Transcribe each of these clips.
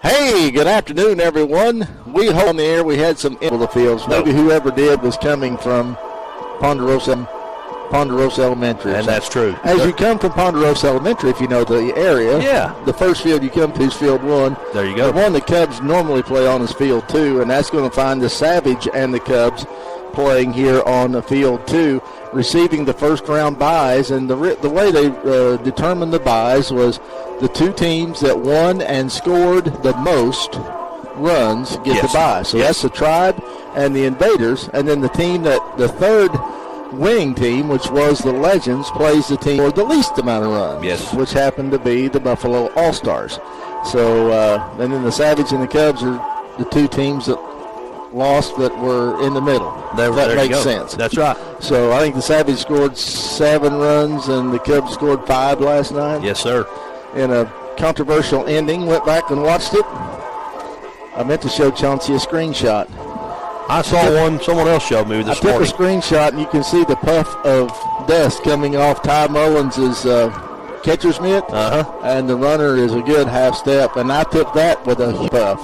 Hey, good afternoon, everyone. We hold on the air. We had some in the fields. Maybe whoever did was coming from Ponderosa Elementary. And that's true. As you come from Ponderosa Elementary, if you know the area, the first field you come to is Field 1. There you go. The one the Cubs normally play on is Field 2, and that's going to find the Savage and the Cubs playing here on the Field 2, receiving the first-round byes. And the way they determined the byes was the two teams that won and scored the most runs get the bye. So that's the Tribe and the Invaders, and then the team that the third winning team, which was the Legends, plays the team for the least amount of runs, which happened to be the Buffalo All-Stars. So, and then the Savage and the Cubs are the two teams that lost that were in the middle. That makes sense. That's right. So I think the Savage scored 7 runs and the Cubs scored 5 last night. Yes, sir. In a controversial ending. Went back and watched it. I meant to show Chauncey a screenshot. I saw one someone else showed me this morning. I took a screenshot, and you can see the puff of dust coming off Ty Mullins' catcher's mitt, and the runner is a good half step, and I took that with a puff.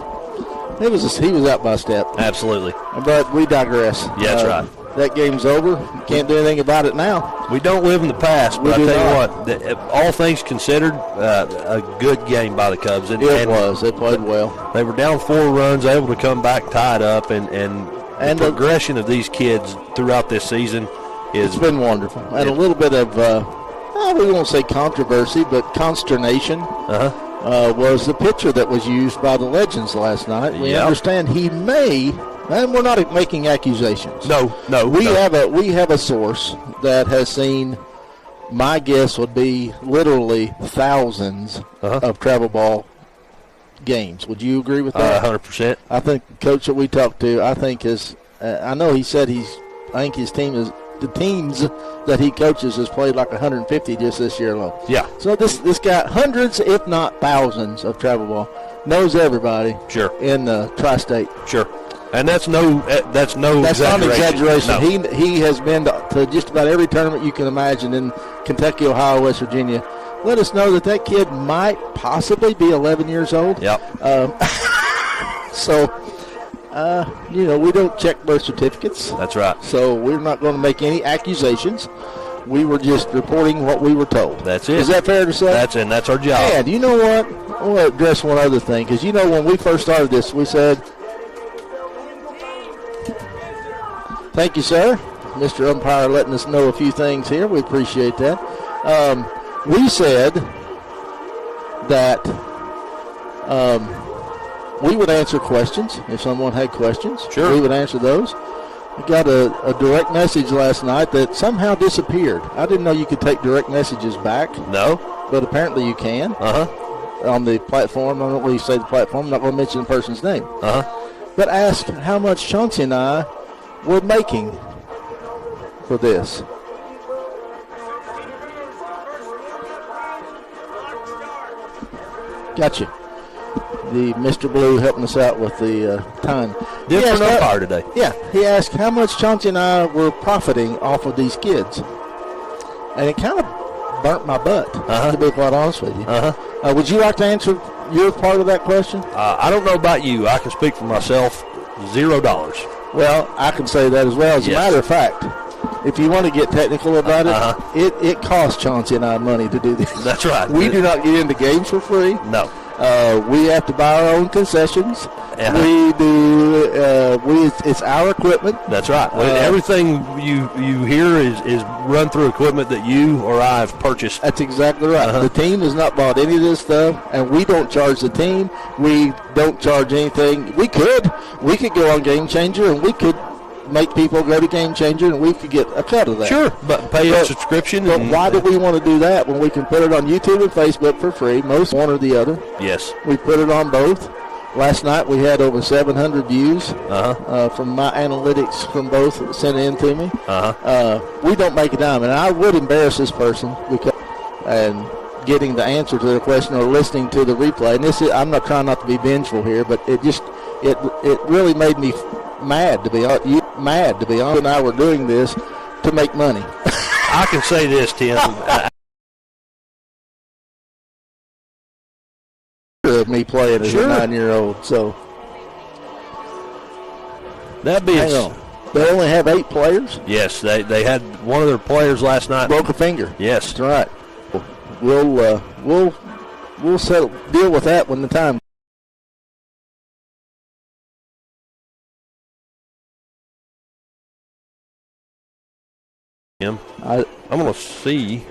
He was out by a step. Absolutely. But we digress. Yeah, that's right. That game's over. You can't do anything about it now. We don't live in the past, but I tell you what, all things considered, a good game by the Cubs. It was. They played well. They were down 4 runs, able to come back tied up, and the progression of these kids throughout this season it's been wonderful. And a little bit of, we won't say controversy, but consternation was the pitcher that was used by the Legends last night. We understand he may. And we're not making accusations. No. We have a source that has seen, my guess would be literally thousands of travel ball games. Would you agree with that? 100%. I think the coach that we talked to, I think I know he said I think his team is, the teams that he coaches has played like 150 just this year alone. Yeah. So this guy, hundreds if not thousands of travel ball, knows everybody. Sure. In the tri-state. Sure. And that's no That's exaggeration. not an exaggeration. No. He has been to just about every tournament you can imagine in Kentucky, Ohio, West Virginia. Let us know that kid might possibly be 11 years old. Yep. We don't check birth certificates. That's right. So we're not going to make any accusations. We were just reporting what we were told. That's it. Is that fair to say? That's our job. And you know what? I want to address one other thing, because when we first started this, we said, thank you, sir. Mr. Umpire letting us know a few things here. We appreciate that. We said that we would answer questions if someone had questions. Sure. We would answer those. We got a direct message last night that somehow disappeared. I didn't know you could take direct messages back. No. But apparently you can. On the platform. I don't know what you say the platform. I'm not going to mention the person's name. But ask how much Chauncey and I were making for this. Gotcha. The Mr. Blue helping us out with the time. Different umpire today. Yeah. He asked how much Chauncey and I were profiting off of these kids. And it kind of burnt my butt, to be quite honest with you. Would you like to answer your part of that question? I don't know about you. I can speak for myself. $0. Well, I can say that as well. As a matter of fact, if you want to get technical about it costs Chauncey and I money to do this. That's right. We do not get into games for free. No. We have to buy our own concessions. We do. It's our equipment. That's right. Everything you hear is run through equipment that you or I have purchased. That's exactly right. The team has not bought any of this stuff, and we don't charge the team. We don't charge anything. We could go on Game Changer, and we could make people go to Game Changer, and we could get a cut of that. Sure, but pay a subscription. But why do we want to do that when we can put it on YouTube and Facebook for free? Most one or the other. Yes. We put it on both. Last night we had over 700 views from my analytics from both sent in to me. We don't make a dime, and I would embarrass this person and getting the answer to their question or listening to the replay. And I'm not trying not to be vengeful here, but it really made me mad to be honest. You and I were doing this to make money. I can say this, Tim. of me playing as a 9-year-old. So that being said, they only have 8 players. Yes, they had one of their players last night broke a finger. Yes, that's right. We'll deal with that when the time. I'm going to see.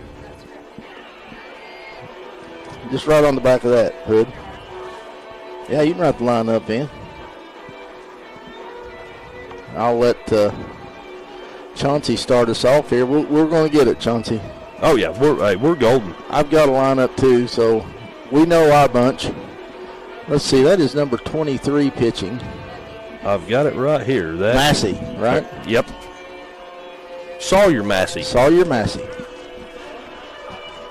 Just right on the back of that, Hood. Yeah, you can write the line up in. I'll let Chauncey start us off here. We're going to get it, Chauncey. Oh, yeah, we're golden. I've got a lineup, too, so we know our bunch. Let's see, that is number 23 pitching. I've got it right here. Massey, right? Yep. Sawyer Massey. Sawyer Massey.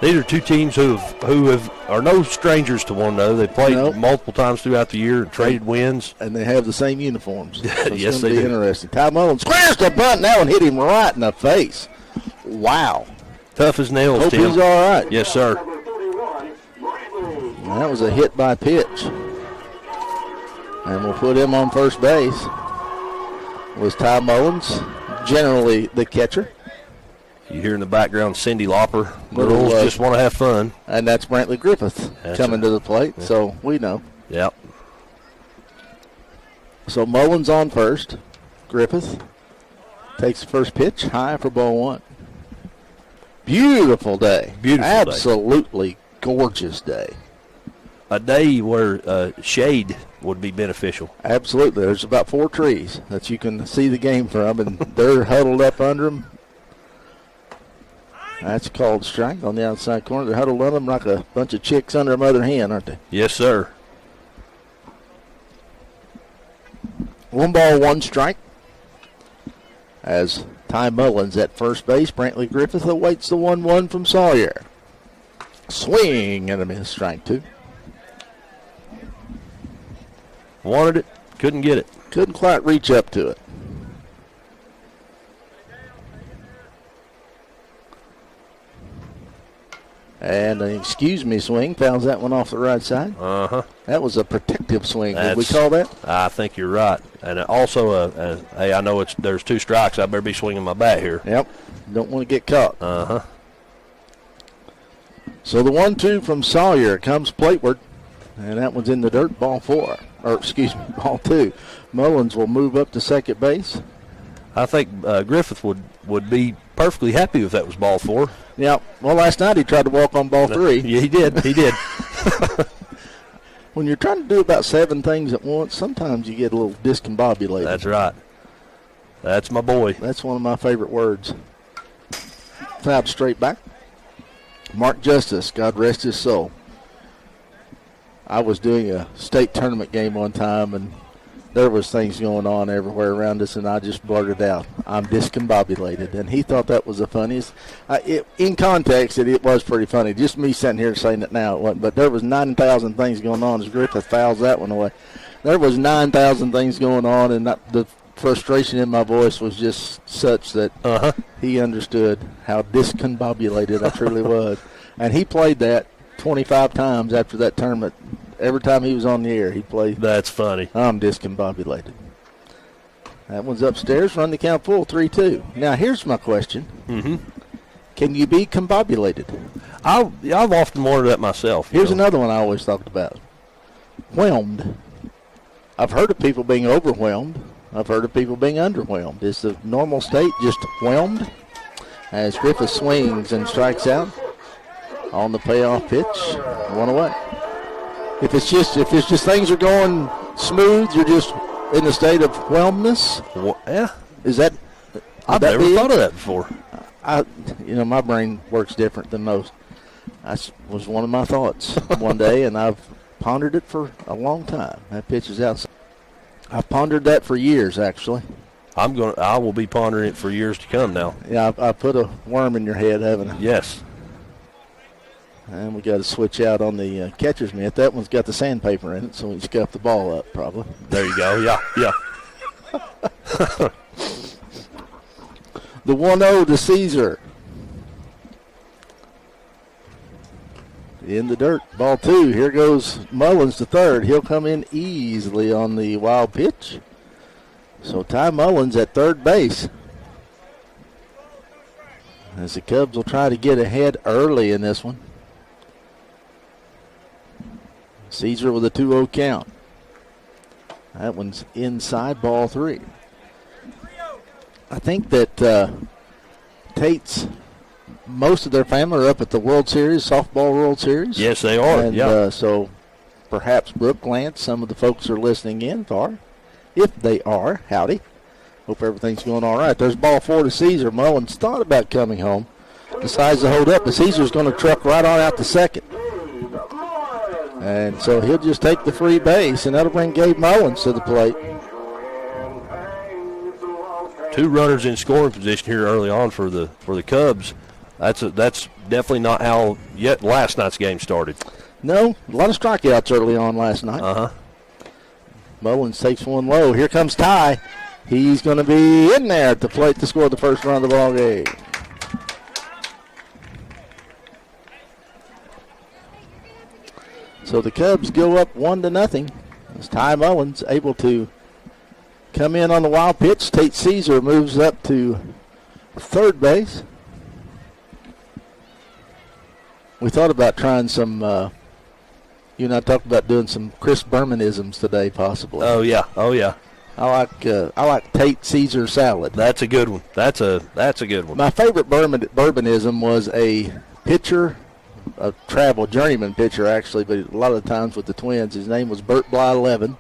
These are 2 teams who are no strangers to one another. They played multiple times throughout the year and traded wins. And they have the same uniforms. So yes, they do. Interesting. Ty Mullins squares the bunt now and hit him right in the face. Wow. Tough as nails, Hope Tim. He's all right. Yes, sir. And that was a hit by pitch. And we'll put him on first base. Was Ty Mullins, generally the catcher. You hear in the background Cindy Lauper. Girls just want to have fun. And that's Brantley Griffith coming to the plate, so we know. Yep. So Mullins on first. Griffith takes the first pitch, high for ball 1. Beautiful day. Absolutely gorgeous day. A day where shade would be beneficial. Absolutely. There's about 4 trees that you can see the game from, and they're huddled up under them. That's called strike on the outside corner. They're huddled under them like a bunch of chicks under a mother hen, aren't they? Yes, sir. 1 ball, 1 strike. As Ty Mullins at first base, Brantley Griffith awaits the 1-1 from Sawyer. Swing and a miss, strike 2. Wanted it, couldn't get it. Couldn't quite reach up to it. And an excuse me swing, fouls that one off the right side. Uh-huh. That was a protective swing. Did we call that? I think you're right. And also, hey, I know there's 2 strikes. I better be swinging my bat here. Yep. Don't want to get caught. Uh-huh. So the 1-2 from Sawyer comes plateward, and that one's in the dirt, ball 4. Or, excuse me, ball 2. Mullins will move up to second base. I think Griffith would be perfectly happy if that was ball 4. Yeah. Well, last night he tried to walk on ball 3. Yeah, he did. He did. When you're trying to do about 7 things at once, sometimes you get a little discombobulated. That's right. That's my boy. That's one of my favorite words. Fouled straight back. Mark Justice, God rest his soul. I was doing a state tournament game one time, and there was things going on everywhere around us, and I just blurted out, I'm discombobulated. And he thought that was the funniest. In context, it was pretty funny. Just me sitting here saying it now, it wasn't. But there was 9,000 things going on as Griffith fouls that one away. There was 9,000 things going on, and the frustration in my voice was just such that he understood how discombobulated I truly was. And he played that 25 times after that tournament. Every time he was on the air, he played. That's funny. I'm discombobulated. That one's upstairs. Run the count full, 3-2. Now, here's my question. Mm-hmm. Can you be combobulated? I've often wondered that myself. Here's another one I always talked about. Whelmed. I've heard of people being overwhelmed. I've heard of people being underwhelmed. Is the normal state just whelmed? As Griffith swings and strikes out on the payoff pitch, 1 away. If it's just things are going smooth, you're just in a state of whelmedness. Yeah. Is that? I've never thought of that before. My brain works different than most. That was one of my thoughts one day, and I've pondered it for a long time. That pitch is outside. I've pondered that for years, actually. I will be pondering it for years to come now. Yeah, I put a worm in your head, haven't I? Yes. And we got to switch out on the catcher's mitt. That one's got the sandpaper in it, so we scuff the ball up probably. There you go. Yeah. The 1-0 to Caesar. in the dirt. Ball 2. Here goes Mullins to third. He'll come in easily on the wild pitch. So Ty Mullins at third base. As the Cubs will try to get ahead early in this one. Caesar with a 2-0 count. That one's inside, ball 3. I think that Tate's, most of their family are up at the World Series, Softball World Series. Yes, they are. And so perhaps Brooke Lance, some of the folks are listening in. If they are, howdy. Hope everything's going all right. There's ball 4 to Caesar. Mullins thought about coming home. Decides to hold up, but Caesar's going to truck right on out to second. And so he'll just take the free base, and that'll bring Gabe Mullins to the plate. 2 runners in scoring position here early on for the Cubs. That's definitely not how yet last night's game started. No, a lot of strikeouts early on last night. Mullins takes one low. Here comes Ty. He's going to be in there at the plate to score the first run of the ball game. So the Cubs go up 1-0. As Ty Mullins able to come in on the wild pitch. Tate Caesar moves up to third base. We thought about trying some, you and I talked about doing some Chris Bermanisms today, possibly. Oh yeah. I like Tate Caesar salad. That's a good one. That's a good one. My favorite Bourbonism was a pitcher, a travel journeyman pitcher actually, but a lot of the times with the Twins, his name was Bert Blyleven.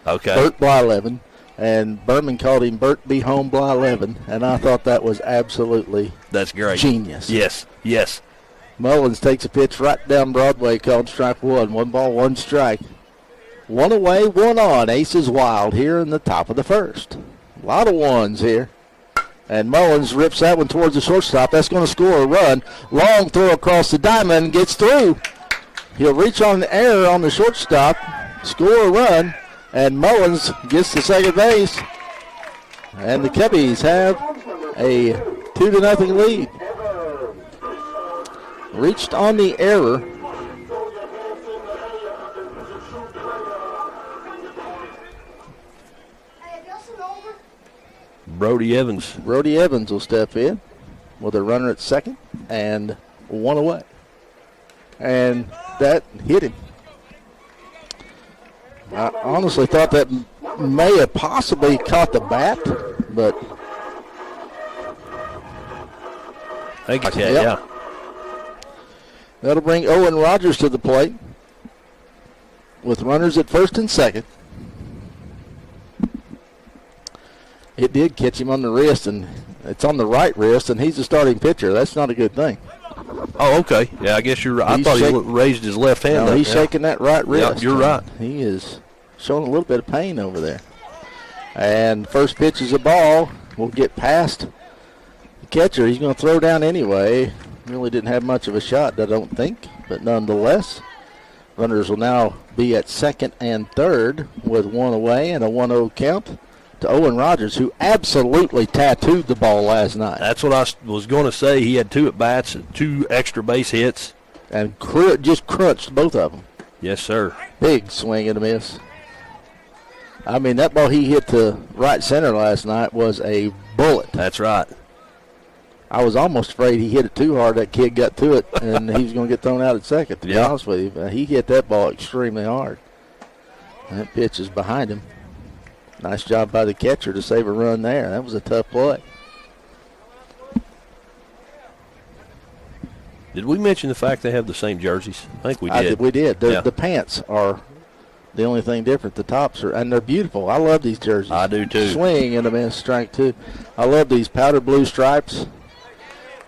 Okay. Bert Blyleven, and Berman called him Bert B. Home Blyleven, and I thought that was absolutely that's great. Genius. Yes. Mullins takes a pitch right down Broadway called strike 1. 1 ball, 1 strike. 1 away, 1 on. Aces wild here in the top of the first. A lot of ones here. And Mullins rips that one towards the shortstop. That's going to score a run. Long throw across the diamond, gets through. He'll reach on the error on the shortstop, score a run, and Mullins gets to second base. And the Cubbies have a 2-0 lead. Reached on the error. Brody Evans. Brody Evans will step in with a runner at second and 1 away. And that hit him. I honestly thought that may have possibly caught the bat, but. Yeah. That'll bring Owen Rogers to the plate with runners at first and second. It did catch him on the wrist, and it's on the right wrist, and he's the starting pitcher. That's not a good thing. Oh, okay. Yeah, I guess you're right. I thought he raised his left hand. No, he's shaking that right wrist. Yeah, you're right. He is showing a little bit of pain over there. And first pitch is a ball. We'll get past the catcher. He's going to throw down anyway. Really didn't have much of a shot, I don't think, but nonetheless, runners will now be at second and third with 1 away and a 1-0 count to Owen Rogers, who absolutely tattooed the ball last night. That's what I was going to say. He had 2 at-bats, 2 extra base hits. And just crunched both of them. Yes, sir. Big swing and a miss. I mean, that ball he hit to right center last night was a bullet. That's right. I was almost afraid he hit it too hard. That kid got to it, and he was going to get thrown out at second, to be honest with you. But he hit that ball extremely hard. That pitch is behind him. Nice job by the catcher to save a run there. That was a tough play. Did we mention the fact they have the same jerseys? I think we did. We did. The pants are the only thing different. The tops are, and they're beautiful. I love these jerseys. I do too. Swing and a miss, strike 2. I love these powder blue stripes.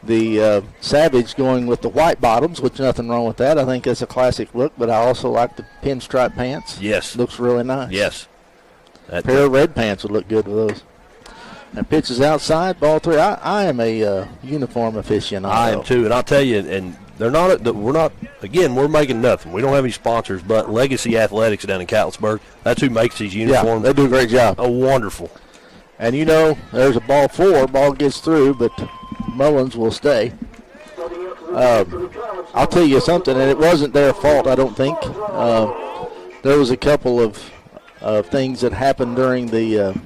The Savage going with the white bottoms, which nothing wrong with that. I think that's a classic look, but I also like the pinstripe pants. Yes. Looks really nice. Yes. A pair of red pants would look good with those. And pitches outside, ball 3. I am a uniform aficionado. I am too, and I'll tell you, and we're not, again, we're making nothing. We don't have any sponsors, but Legacy Athletics down in Catlettsburg, that's who makes these uniforms. Yeah, they do a great job. Oh, wonderful. And you know, there's a ball 4. Ball gets through, but Mullins will stay. I'll tell you something, and it wasn't their fault, I don't think. There was a couple of things that happened during the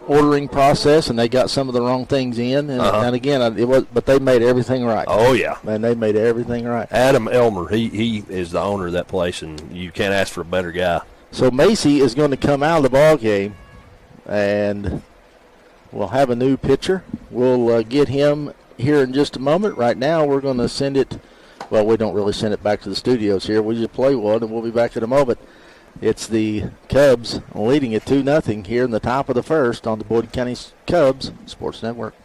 ordering process, and they got some of the wrong things in. And again, but they made everything right. Oh, yeah. And they made everything right. Adam Elmer, he is the owner of that place, and you can't ask for a better guy. So Macy is going to come out of the ball game, and we'll have a new pitcher. We'll get him here in just a moment. Right now, we're going to send it. Well, we don't really send it back to the studios here. We just play one, and we'll be back in a moment. It's the Cubs leading it 2-0 here in the top of the first on the Boyd County Cubs Sports Network.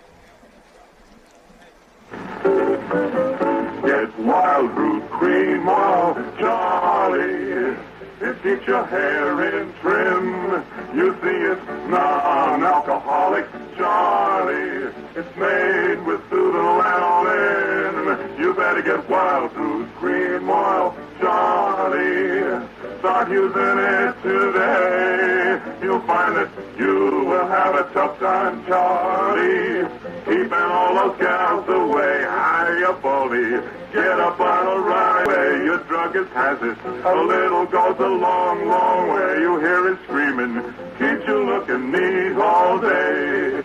Get Wild Root Cream Oil, Charlie. It keeps your hair in trim. You see it's non-alcoholic, Charlie. It's made with pseudolanolin. You better get Wild Root Cream Oil, Charlie. Start using it today. You'll find that you will have a tough time, Charlie. Keeping all those gals away. Hurry up, Baldy. Get up on a right way. Your druggist has it. A little goes a long, long way. You hear it screaming. Keeps you looking neat all day.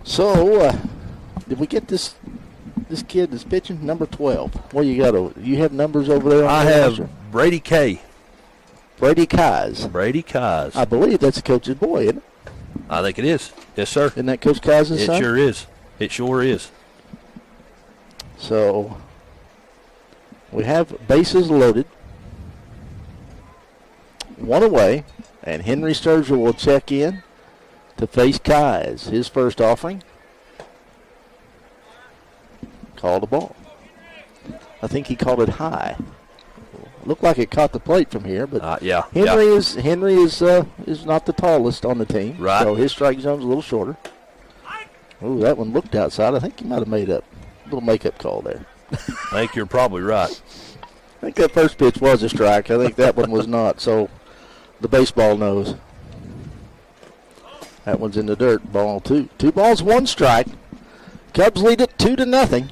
So, did we get this kid that's pitching? Number 12. What you got? You have numbers over there? I have Brady K. Brady Keyes. Brady Keyes. I believe that's the coach's boy, isn't it? I think it is. Yes, sir. Isn't that Coach Keyes' son? It sure is. It sure is. So, we have bases loaded. One away, and Henry Sturgill will check in to face Keyes. His first offering. Called a ball. I think he called it high. Looked like it caught the plate from here, but yeah. Henry is not the tallest on the team. Right. So his strike zone's a little shorter. Ooh, that one looked outside. I think he might have made a little makeup call there. I think you're probably right. I think that first pitch was a strike. I think that one was not. So the baseball knows. That one's in the dirt. Ball two. 2 balls, 1 strike. Cubs lead it 2-0.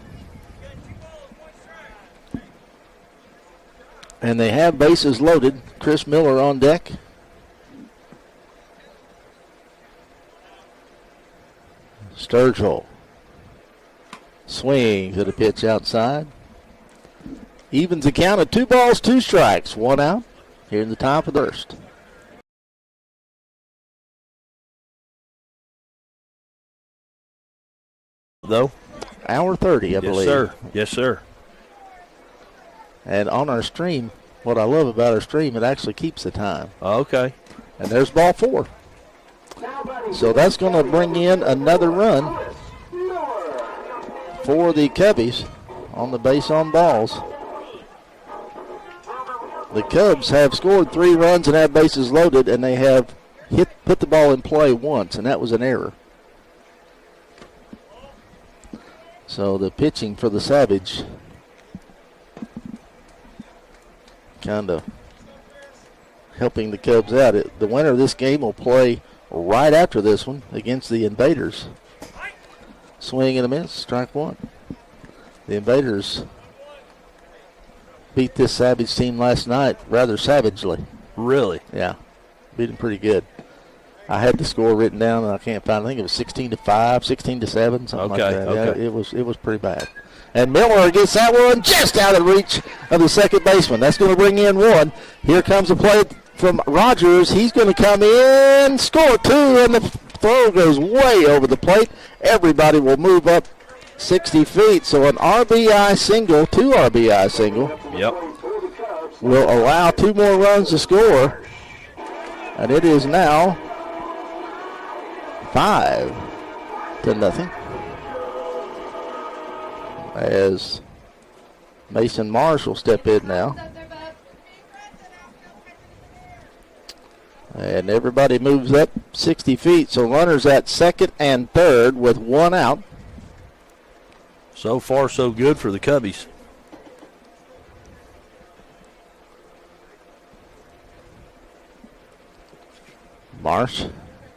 And they have bases loaded. Chris Miller on deck. Sturgill swings at a pitch outside. Evens the count at 2 balls, 2 strikes. 1 out here in the top of the first. Though? Hour 30, I believe. Yes, sir. Yes, sir. And on our stream, what I love about our stream, it actually keeps the time. Okay. And there's ball 4. So that's going to bring in another run for the Cubbies on the base on balls. The Cubs have scored 3 runs and have bases loaded, and they have put the ball in play once, and that was an error. So the pitching for the Savage kind of helping the Cubs out. The winner of this game will play right after this one against the Invaders. Swing and a miss, strike 1. The Invaders beat this Savage team last night rather savagely. Really? Yeah, beat them pretty good. I had the score written down and I can't find it. I think it was 16-5, 16-7, something like that. Okay. Yeah, it was pretty bad. And Miller gets that one just out of reach of the second baseman. That's going to bring in 1. Here comes a play from Rogers. He's going to come in, score 2, and the throw goes way over the plate. Everybody will move up 60 feet. So an RBI single, 2 RBI single. Yep. Will allow 2 more runs to score. And it is now 5-0. As Mason Marsh will step in now. And everybody moves up 60 feet. So runners at second and third with 1 out. So far, so good for the Cubbies. Marsh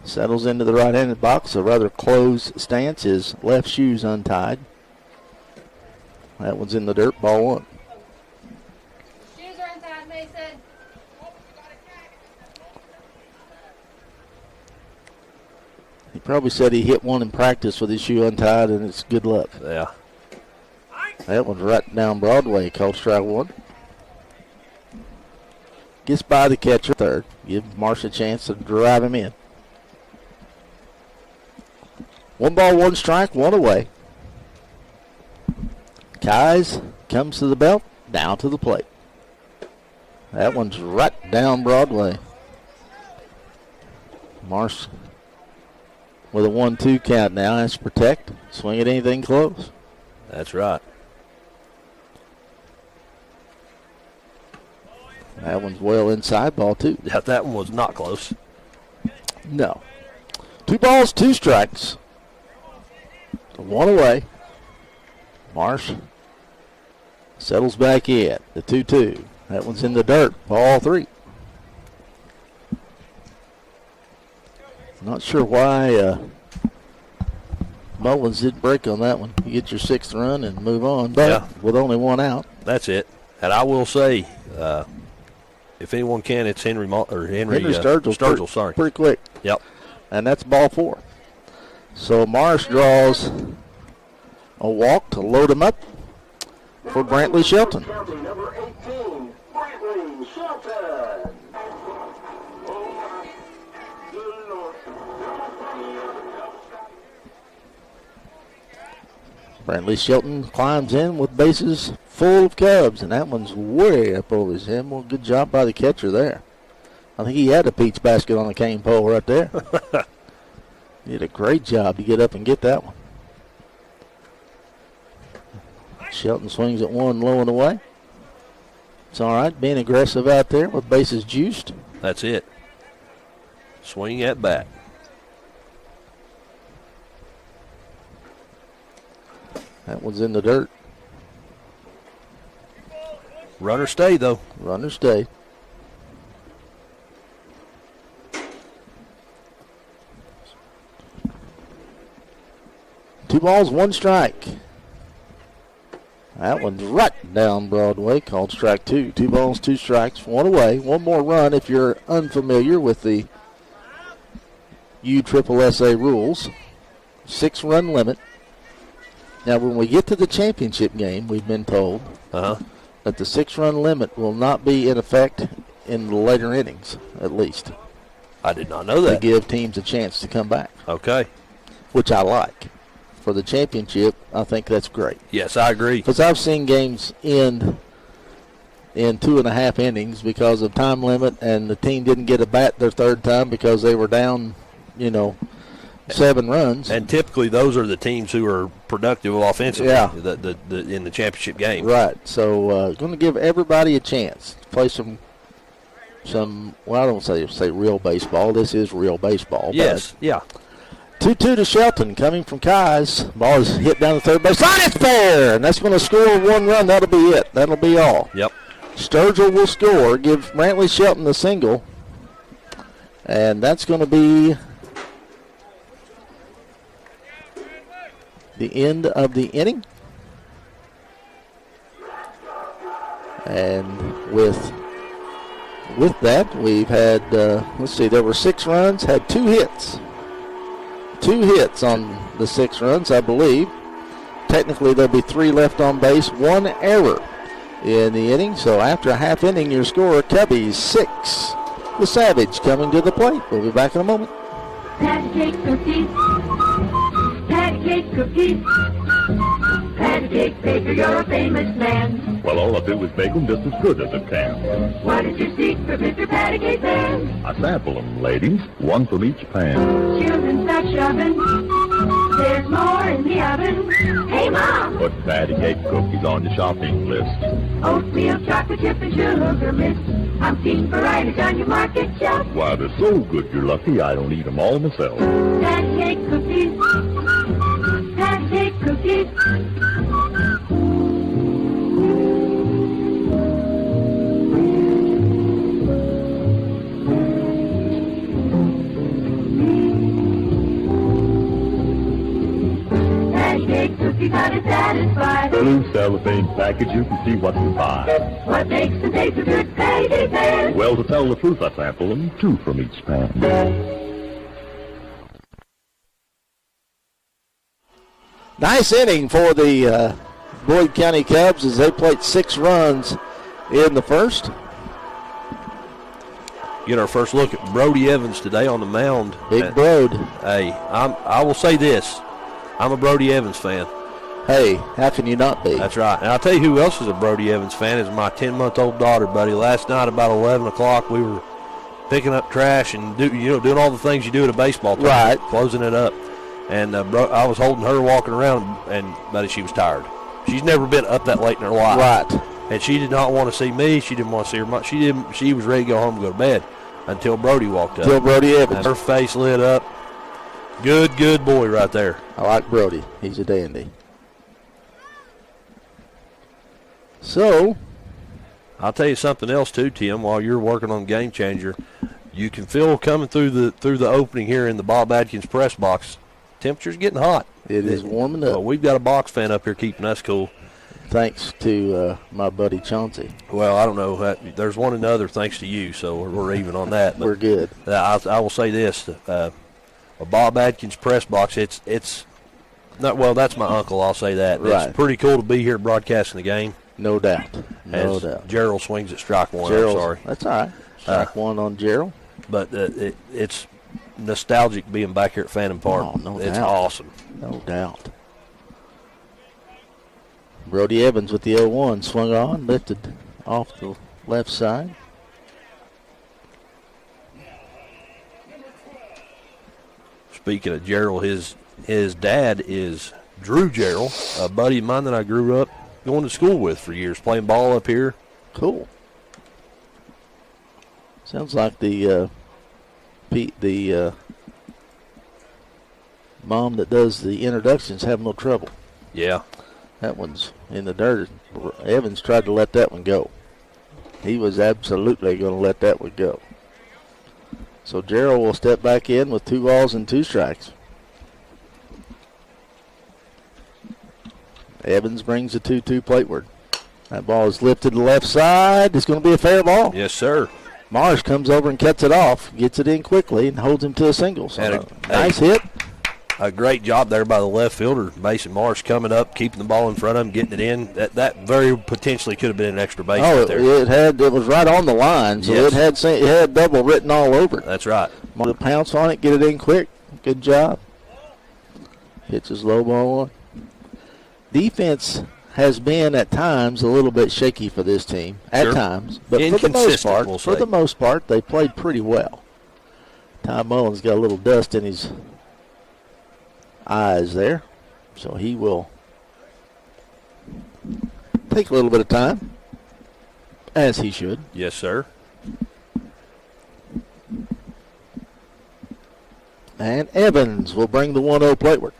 settles into the right-handed box, a rather closed stance. His left shoe's untied. That one's in the dirt, ball one. Shoes are untied, Mason. He probably said he hit one in practice with his shoe untied, and it's good luck. Yeah. That one's right down Broadway, called strike one. Gets by the catcher third. Give Marsh a chance to drive him in. 1 ball, 1 strike, 1 away. Keyes comes to the belt, down to the plate. That one's right down Broadway. Marsh with a 1-2 count now has to protect. Swing at anything close. That's right. That one's well inside, ball 2. Yeah, that one was not close. No. 2 balls, 2 strikes. 1 away. Marsh settles back in. The 2-2. That one's in the dirt. Ball 3. Not sure why Mullins didn't break on that one. You get your 6th run and move on. But with only 1 out. That's it. And I will say, if anyone can, it's Henry Sturgill. Sorry, pretty quick. Yep. And that's ball 4. So Marsh draws a walk to load him up for Brantley Shelton. Number 18, Brantley Shelton. Brantley Shelton climbs in with bases full of Cubs, and that one's way up over his head. Well, good job by the catcher there. I think he had a peach basket on the cane pole right there. He did a great job to get up and get that one. Shelton swings at 1 low and away. It's all right, being aggressive out there with bases juiced. That's it. Swing at bat. That one's in the dirt. Runner stay, though. Runner stay. Two balls, 1 strike. That one's right down Broadway, called strike 2. 2 balls, 2 strikes, 1 away. 1 more run if you're unfamiliar with the USSSA rules. 6-run limit. Now, when we get to the championship game, we've been told that the 6-run limit will not be in effect in the later innings, at least. I did not know that. To give teams a chance to come back. Okay. Which I like. For the championship, I think that's great. Yes, I agree. Because I've seen games end in 2.5 innings because of time limit, and the team didn't get a bat their 3rd time because they were down, 7 runs. And typically those are the teams who are productive offensively in the championship game. Right. So going to give everybody a chance to play some well, I don't say real baseball. This is real baseball. Yes, yeah. 2-2 to Shelton coming from Keyes. Ball is hit down the third base line. It's fair, and that's going to score 1 run. That'll be it. That'll be all. Yep. Sturgill will score, give Brantley Shelton the single, and that's going to be the end of the inning. And with that, we've had, there were 6 runs, had 2 hits. 2 hits on the 6 runs, I believe. Technically, there'll be 3 left on base, 1 error in the inning. So after a half inning, your score, Cubbies 6. The Savage coming to the plate. We'll be back in a moment. Patty cake cookies. Patty cake cookies. Patty cake baker, you're a famous man. Well, all I do is bake them just as good as I can. What is your secret, Mr. Patty Cake Man? I sample them, ladies, 1 from each pan. Children start shoving. There's more in the oven. Hey, Mom! Put patty cake cookies on your shopping list. Oatmeal, chocolate chip, and sugar mist. I'm seeing varieties on your market shelf. Why, they're so good you're lucky I don't eat them all myself. Patty cake cookies. Patty cake cookies. you gotta satisfy. Blue cellophane package, you can see what to buy. What makes the taste of good Peggy Pan? Well, to tell the truth, I sample them, 2 from each pan. Nice inning for the Boyd County Cubs as they played 6 runs in the first. Get our first look at Brody Evans today on the mound. Big Brode. Hey, I will say this. I'm a Brody Evans fan. Hey, how can you not be? That's right. And I'll tell you who else is a Brody Evans fan is my 10-month-old daughter, buddy. Last night about 11 o'clock, we were picking up trash and doing all the things you do at a baseball tournament, right, closing it up. And I was holding her walking around, and buddy, she was tired. She's never been up that late in her life. Right. And she did not want to see me. She didn't want to see her mom. She was ready to go home and go to bed until Brody walked up. Until Brody Evans. And her face lit up. Good boy right there. I like Brody. He's a dandy. So, I'll tell you something else too, Tim. While you're working on Game Changer, you can feel coming through the opening here in the Bob Adkins press box. Temperature's getting hot. It is warming up. Well, we've got a box fan up here keeping us cool. Thanks to my buddy Chauncey. Well, I don't know. There's one another thanks to you, so we're even on that. But we're good. I will say this: a Bob Adkins press box. It's not well. That's my uncle. I'll say that. Right. It's pretty cool to be here broadcasting the game. No doubt. No doubt. Gerald swings at strike one. Gerald, I'm sorry. That's all right. Strike one on Gerald. But it's nostalgic being back here at Phantom Park. Oh, no doubt. It's awesome. No doubt. Brody Evans with the 0-1. Swung on, lifted off the left side. Speaking of Gerald, his dad is Drew Gerald, a buddy of mine that I grew up going to school with for years, playing ball up here. Cool. Sounds like the mom that does the introductions having no trouble. Yeah. That one's in the dirt. Evans tried to let that one go. He was absolutely going to let that one go. So Gerald will step back in with 2 balls and 2 strikes. Evans brings the 2-2 plateward. That ball is lifted to the left side. It's going to be a fair ball. Yes, sir. Marsh comes over and cuts it off, gets it in quickly, and holds him to a single. So nice hit. A great job there by the left fielder, Mason Marsh, coming up, keeping the ball in front of him, getting it in. That very potentially could have been an extra base right there. It was right on the line, so yes. it had double written all over it. That's right. Pounce on it, get it in quick. Good job. Pitches low ball one. Defense has been at times a little bit shaky for this team. At times. But for the most part, they played pretty well. Ty Mullins got a little dust in his eyes there. So he will take a little bit of time, as he should. Yes, sir. And Evans will bring the 1-0 plateward.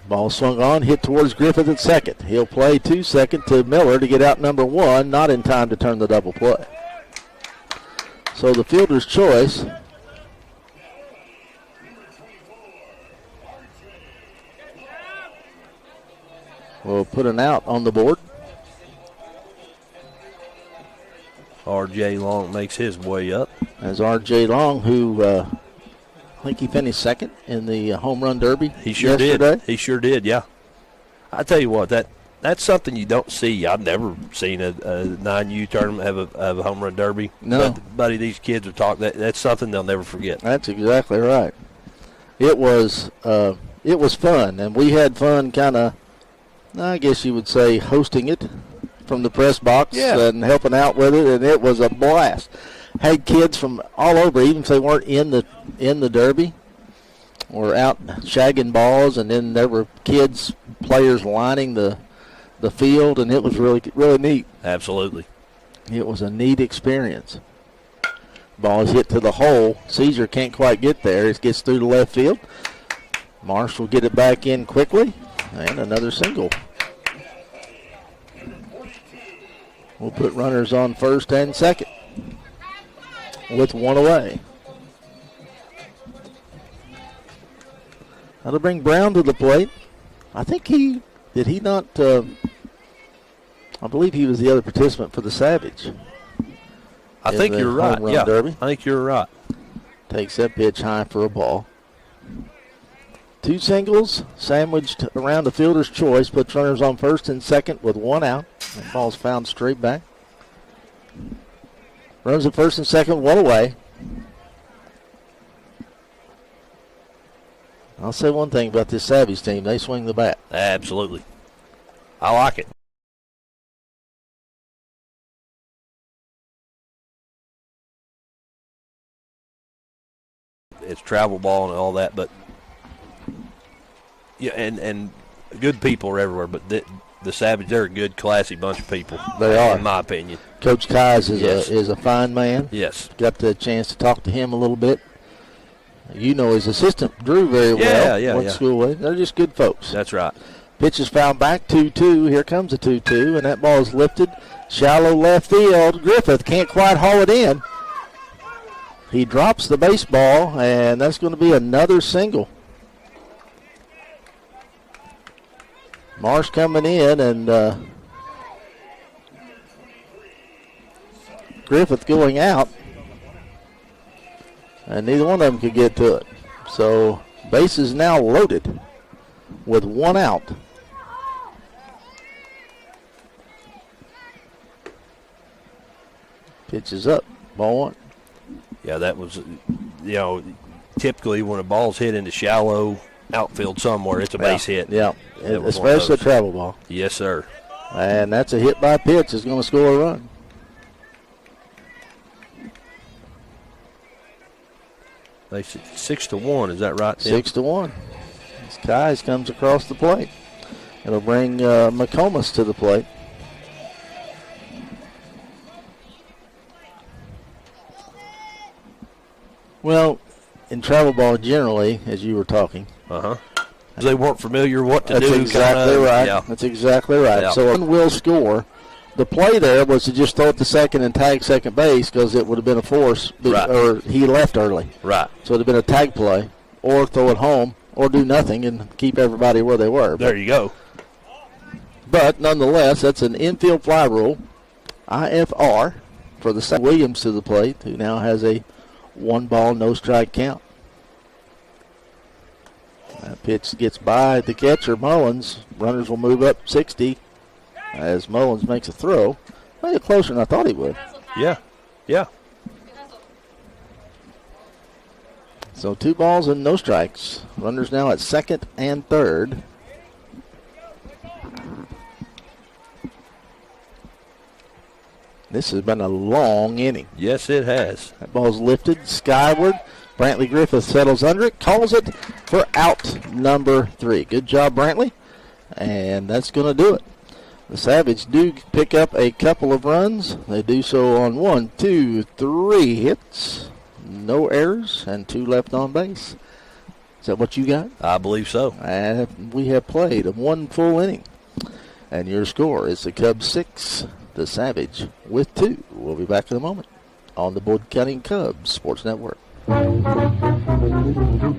Ball swung on, hit towards Griffith at second. He'll play 2 second to Miller to get out number 1, not in time to turn the double play. So the fielder's choice will put an out on the board. R.J. Long makes his way up. As R.J. Long, who I think he finished second in the home run derby. He sure yesterday. did. He sure did, yeah. I tell you what, that's something you don't see. I've never seen a 9U tournament have a home run derby. No. But, buddy, these kids will talk. That's something they'll never forget. That's exactly right. It was fun, and we had fun kind of, I guess you would say, hosting it from the press box and helping out with it, and it was a blast. Had kids from all over, even if they weren't in the derby, were out shagging balls, and then there were players lining the field, and it was really, really neat. Absolutely. It was a neat experience. Ball is hit to the hole. Caesar can't quite get there. It gets through the left field. Marsh will get it back in quickly, and another single. We'll put runners on first and second with 1 away. That'll bring Brown to the plate. I think he Did he not? I believe he was the other participant for the Savage. I think the you're right. home run Yeah, derby. I think you're right. Takes that pitch high for a ball. 2 singles sandwiched around the fielder's choice, puts runners on first and second with 1 out. That ball's found straight back. Runs at first and second, 1 away. I'll say one thing about this Savage team. They swing the bat. Absolutely. I like it. It's travel ball and all that, but yeah, and good people are everywhere. But the Savage, they're a good, classy bunch of people. They are, in my opinion. Coach Keyes is Yes. is a fine man. Yes. Got the chance to talk to him a little bit. You know his assistant Drew very well. Yeah. Went to school with him. They're just good folks. That's right. Pitch is fouled back, 2-2. Here comes a 2-2, and that ball is lifted. Shallow left field. Griffith can't quite haul it in. He drops the baseball, and that's going to be another single. Marsh coming in, and Griffith going out. And neither one of them could get to it. So base is now loaded with 1 out. Pitch is up. Ball 1. Yeah, that was, typically when a ball's hit into shallow outfield somewhere, it's a base hit. Yeah, That was one of especially a those. travel ball. Yes, sir. And that's a hit by pitch. It's going to score a run. They said 6-1. Is that right, Tim? 6-1. As Keyes comes across the plate. It'll bring McComas to the plate. Well, in travel ball generally, as you were talking. They weren't familiar what to That's do. exactly right. Yeah. That's exactly right. Yeah. So one will score. The play there was to just throw it to second and tag second base because it would have been a force. Right. Or he left early. Right. So it would have been a tag play or throw it home or do nothing and keep everybody where they were. There you go. But nonetheless, that's an infield fly rule. IFR for the second. Williams to the plate, who now has a 1-ball, no strike count. That pitch gets by the catcher, Mullins. Runners will move up 60 as Mullins makes a throw. A little closer than I thought he would. Yeah. Yeah. So 2 balls and no strikes. Runners now at second and third. This has been a long inning. Yes, it has. That ball's lifted skyward. Brantley Griffith settles under it, calls it for out number 3. Good job, Brantley. And that's going to do it. The Savage do pick up a couple of runs. They do so on 1, 2, 3 hits. No errors and 2 left on base. Is that what you got? I believe so. And we have played 1 full inning. And your score is the Cubs 6, the Savage with 2. We'll be back in a moment on the Boyd County Cubs Sports Network. To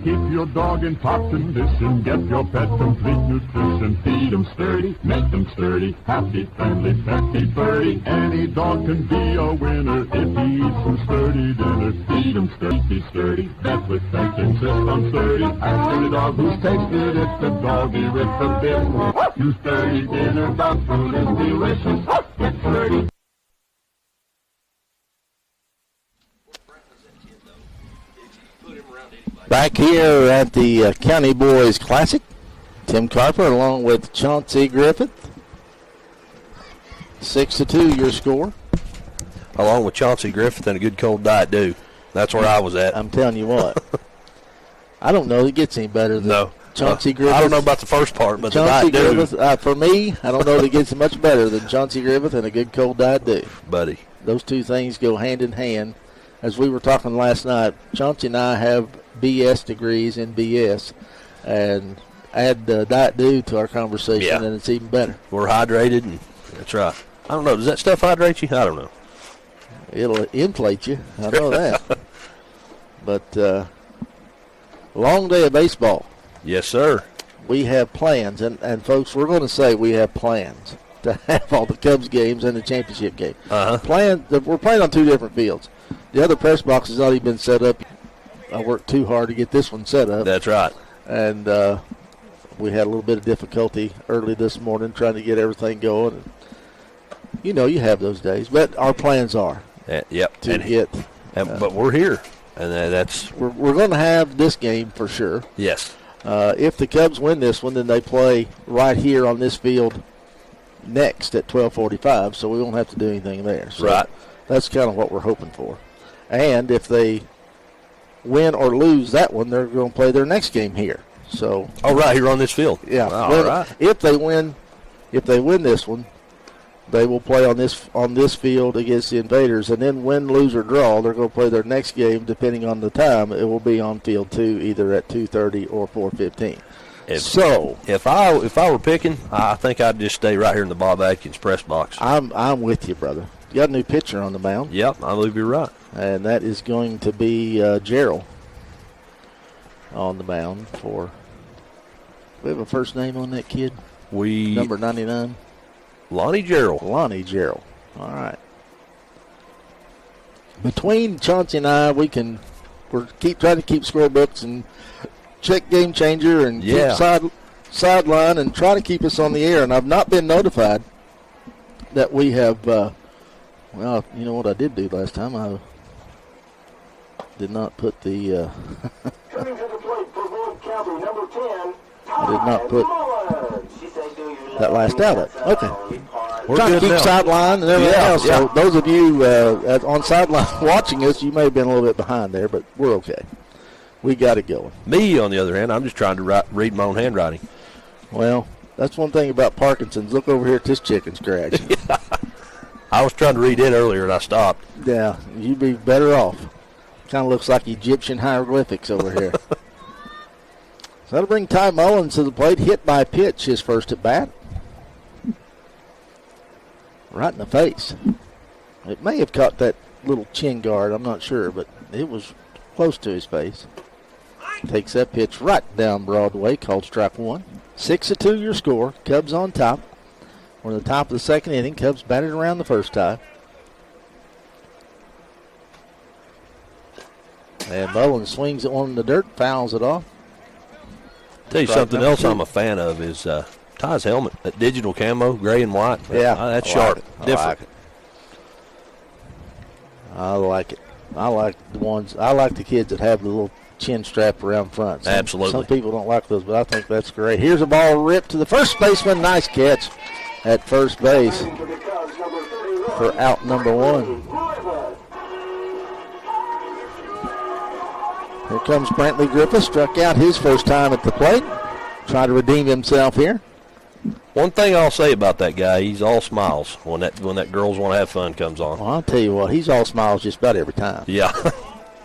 keep your dog in top condition, get your pet complete nutrition. Feed 'em sturdy, make 'em sturdy, happy, friendly, petty, birdie. Any dog can be a winner if he eats some sturdy dinner. Feed 'em sturdy, sturdy, that's what makes insist on sturdy. Ask any dog who's tasted it, the doggy with the bit. You sturdy dinner, dog food is delicious. It's sturdy. Back here at the County Boys Classic, Tim Carper along with Chauncey Griffith. 6-2 your score. Along with Chauncey Griffith and a good cold Diet Dew. That's where I was at. I'm telling you what. I don't know that it gets any better than No. Chauncey Griffith. I don't know about the first part, but Chauncey the Diet Dew, Griffith, for me, I don't know that it gets much better than Chauncey Griffith and a good cold Diet Dew. buddy. Those two things go hand in hand. As we were talking last night, Chauncey and I have BS degrees in BS, and add Diet Dew to our conversation, Yeah. and it's even better. We're hydrated, and that's right. I don't know. Does that stuff hydrate you? I don't know. It'll inflate you. I know that. But long day of baseball. Yes, sir. we have plans, and folks, we're going to say we have plans to have all the Cubs games and the championship game. We're playing on 2 different fields. The other press box has already been set up. I worked too hard to get this one set up. That's right. And we had a little bit of difficulty early this morning trying to get everything going. And, you have those days, but our plans are yep. to get. But we're here, and that's we're going to have this game for sure. yes. If the Cubs win this one, then they play right here on this field next at 12:45, so we won't have to do anything there. So Right. That's kind of what we're hoping for. And if they win or lose that one, they're going to play their next game here. So right here on this field. yeah, All right. if they win this one, they will play on this field against the Invaders, and then win, lose, or draw, they're going to play their next game. Depending on the time, it will be on field 2, either at 2:30 or 4:15. If I were picking, I think I'd just stay right here in the Bob Atkins press box. I'm with you, brother. You got a new pitcher on the mound. Yep, I believe you're right. And that is going to be Gerald on the mound for. We have a first name on that kid. Number 99. Lonnie Gerald. Lonnie Gerald. All right. Between Chauncey and I, we're trying to keep scorebooks and check Game Changer and keep sideline and try to keep us on the air. And I've not been notified that we have. Well, you know what I did do last time? I did not put the. Coming to the plate for Lloyd County, number 10. I did not put that last out of it. Okay. We're trying to good keep now. sideline and everything else. Yeah. So those of you on sideline watching us, you may have been a little bit behind there, but we're okay. We got it going. Me, on the other hand, I'm just trying to read my own handwriting. Well, that's one thing about Parkinson's. Look over here at this chicken scratch. I was trying to read it earlier, and I stopped. Yeah, you'd be better off. Kind of looks like Egyptian hieroglyphics over here. So that'll bring Ty Mullins to the plate. Hit by pitch, his first at bat. Right in the face. It may have caught that little chin guard. I'm not sure, but it was close to his face. Takes that pitch right down Broadway, called strike 1. 6-2 your score. Cubs on top. We're in the top of the second inning. Cubs batted around the first time. And Mullins swings at one in the dirt, fouls it off. Tell you Strike something number else 2. I'm a fan of is Ty's helmet, that digital camo, gray and white. Yeah, That's I sharp. like it. Different. I like it. I like the kids that have the little chin strap around front. Absolutely. Some people don't like those, but I think that's great. Here's a ball ripped to the first baseman. Nice catch at first base for out number 1. Here comes Brantley Griffith. Struck out his first time at the plate. Trying to redeem himself here. One thing I'll say about that guy, he's all smiles when that girls want to have fun comes on. Well, I'll tell you what, he's all smiles just about every time. Yeah.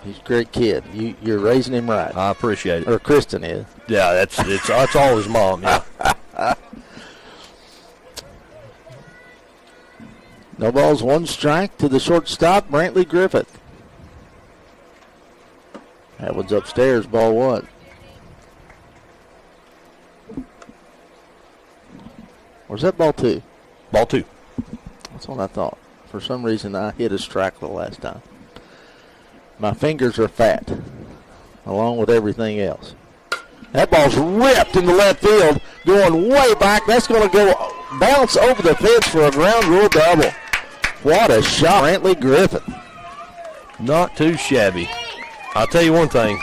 He's a great kid. You're raising him right. I appreciate it. Or Kristen is. Yeah, that's all his mom, yeah. No balls, 1 strike to the shortstop, Brantley Griffith. That one's upstairs, ball 1. Or is that ball 2? Ball 2. That's what I thought. For some reason, I hit a strike the last time. My fingers are fat, along with everything else. That ball's ripped into left field, going way back. That's going to go bounce over the fence for a ground rule double. What a shot, Brantley Griffith. Not too shabby. I'll tell you one thing.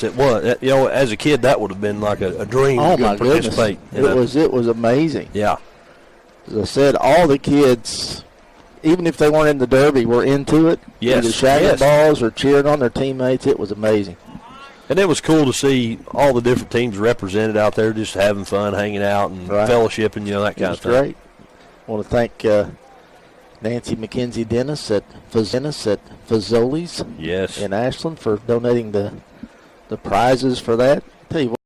It was, as a kid, that would have been like a dream Oh to my goodness! participate. It was amazing. Yeah. As I said, all the kids, even if they weren't in the Derby, were into it. Yes, Either shagging yes. balls or cheering on their teammates. It was amazing. And it was cool to see all the different teams represented out there, just having fun, hanging out, and Right. fellowshipping, that kind of thing. Great. I want to thank Nancy McKenzie Dennis at Fazoli's Yes. in Ashland for donating the prizes for that. Tell you what,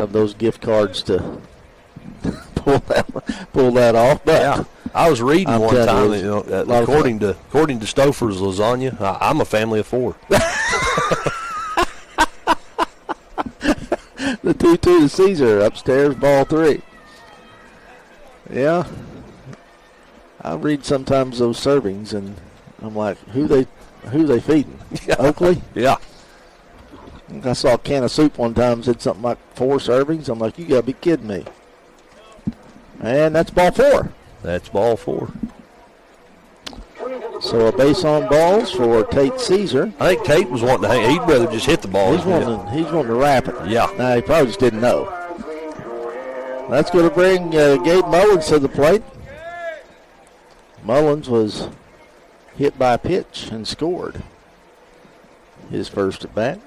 of those gift cards to pull that off. But Yeah, I was reading I'm one telling time. you, You know, a lot of according to Stouffer's lasagna, I'm a family of 4. the 2-2 to Caesar upstairs, ball 3. Yeah, I read sometimes those servings, and I'm like, who they feeding? Oakley? Yeah, I saw a can of soup one time, said something like 4 servings. I'm like, you gotta be kidding me. And that's ball 4. that's ball 4. So a base on balls for Tate Caesar. I think Tate was wanting to hang. He'd rather just hit the ball. He's wanting to wrap it. Yeah. Now he probably just didn't know. That's going to bring Gabe Mullins to the plate. Mullins was hit by a pitch and scored his first at bat.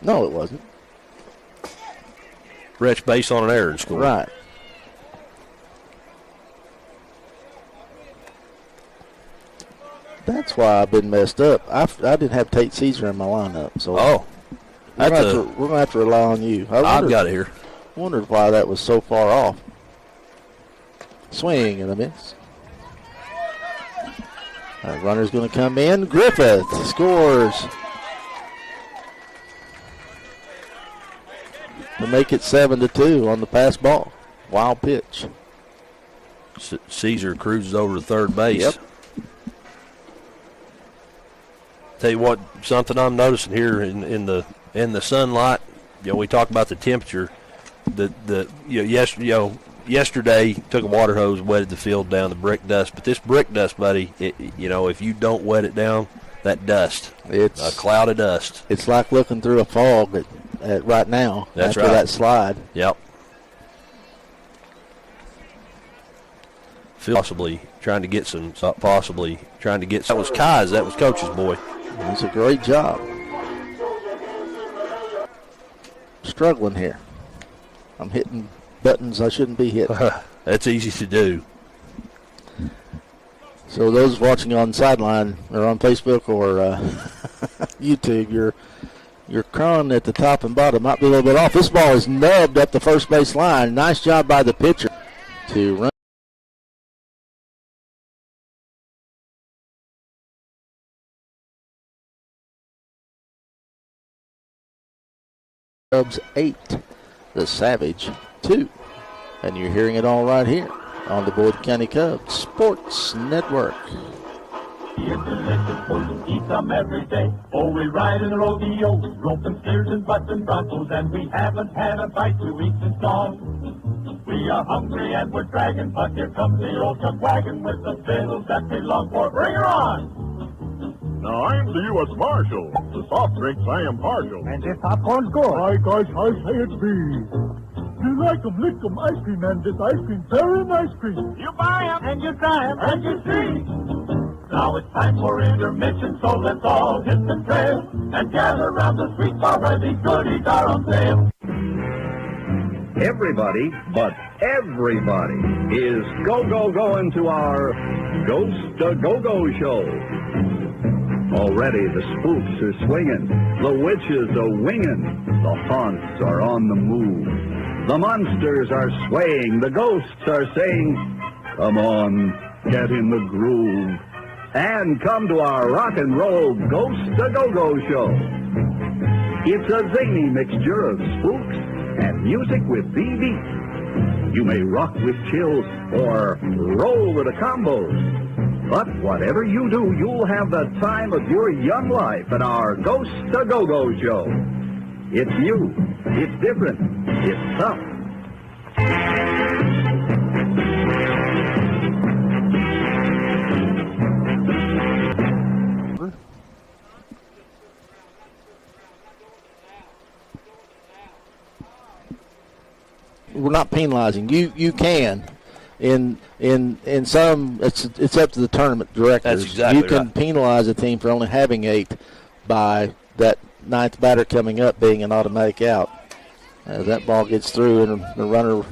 No, it wasn't. Retch base on an error and scored. Right. That's why I've been messed up. I didn't have Tate Caesar in my lineup, so Oh, we're gonna have to rely on you. I've got it here. Wondered why that was so far off. Swing and a miss. Runner's going to come in. Griffith scores to make it 7-2 on the pass ball. Wild pitch. Caesar cruises over to third base. Yep. Tell you what, something I'm noticing here in the sunlight. You know, we talked about the temperature. Yesterday took a water hose, wetted the field down to brick dust. But this brick dust, buddy, if you don't wet it down, that dust, It's a cloud of dust. It's like looking through a fog at right now. That's after right. that slide. Yep. Possibly trying to get some. That was Kai's. That was Coach's boy. It's a great job. Struggling here. I'm hitting buttons I shouldn't be hitting. That's easy to do. So those watching on sideline or on Facebook or YouTube, your crown at the top and bottom might be a little bit off. This ball is nubbed up the first base line. Nice job by the pitcher to run. Cubs 8, the Savage 2. And you're hearing it all right here on the Boyd County Cubs Sports Network. Eat them every day. Oh, we ride in the rodeo, roping steers and butts and broncos, and we haven't had a bite 2 weeks since dawn. We are hungry and we're dragging, but here comes the old chuck wagon with the fiddles that we long for. Bring her on! Now, I'm the U.S. Marshal. To soft drinks, I am partial. And this popcorn's good. Hi, guys, I say it be. You like 'em, lick 'em, ice cream, and this ice cream, very nice cream. You buy 'em, and you try 'em, and you see. Now it's time for intermission, so let's all hit the trail and gather around the sweet bar where these goodies are on sale. Everybody, but everybody, is going to our Ghost to Go-Go show. Already the spooks are swinging, the witches are winging, the haunts are on the move. The monsters are swaying, the ghosts are saying, come on, get in the groove. And come to our rock and roll Ghost to Go-Go show. It's a zany mixture of spooks and music with BB. You may rock with chills or roll with the combos. But whatever you do, you'll have the time of your young life at our Ghost to Go-Go show. It's new, it's different, it's tough. We're not penalizing. You can. In some, it's up to the tournament directors. That's exactly You can right. penalize a team for only having 8 by that 9th batter coming up being an automatic out. As that ball gets through, and the runner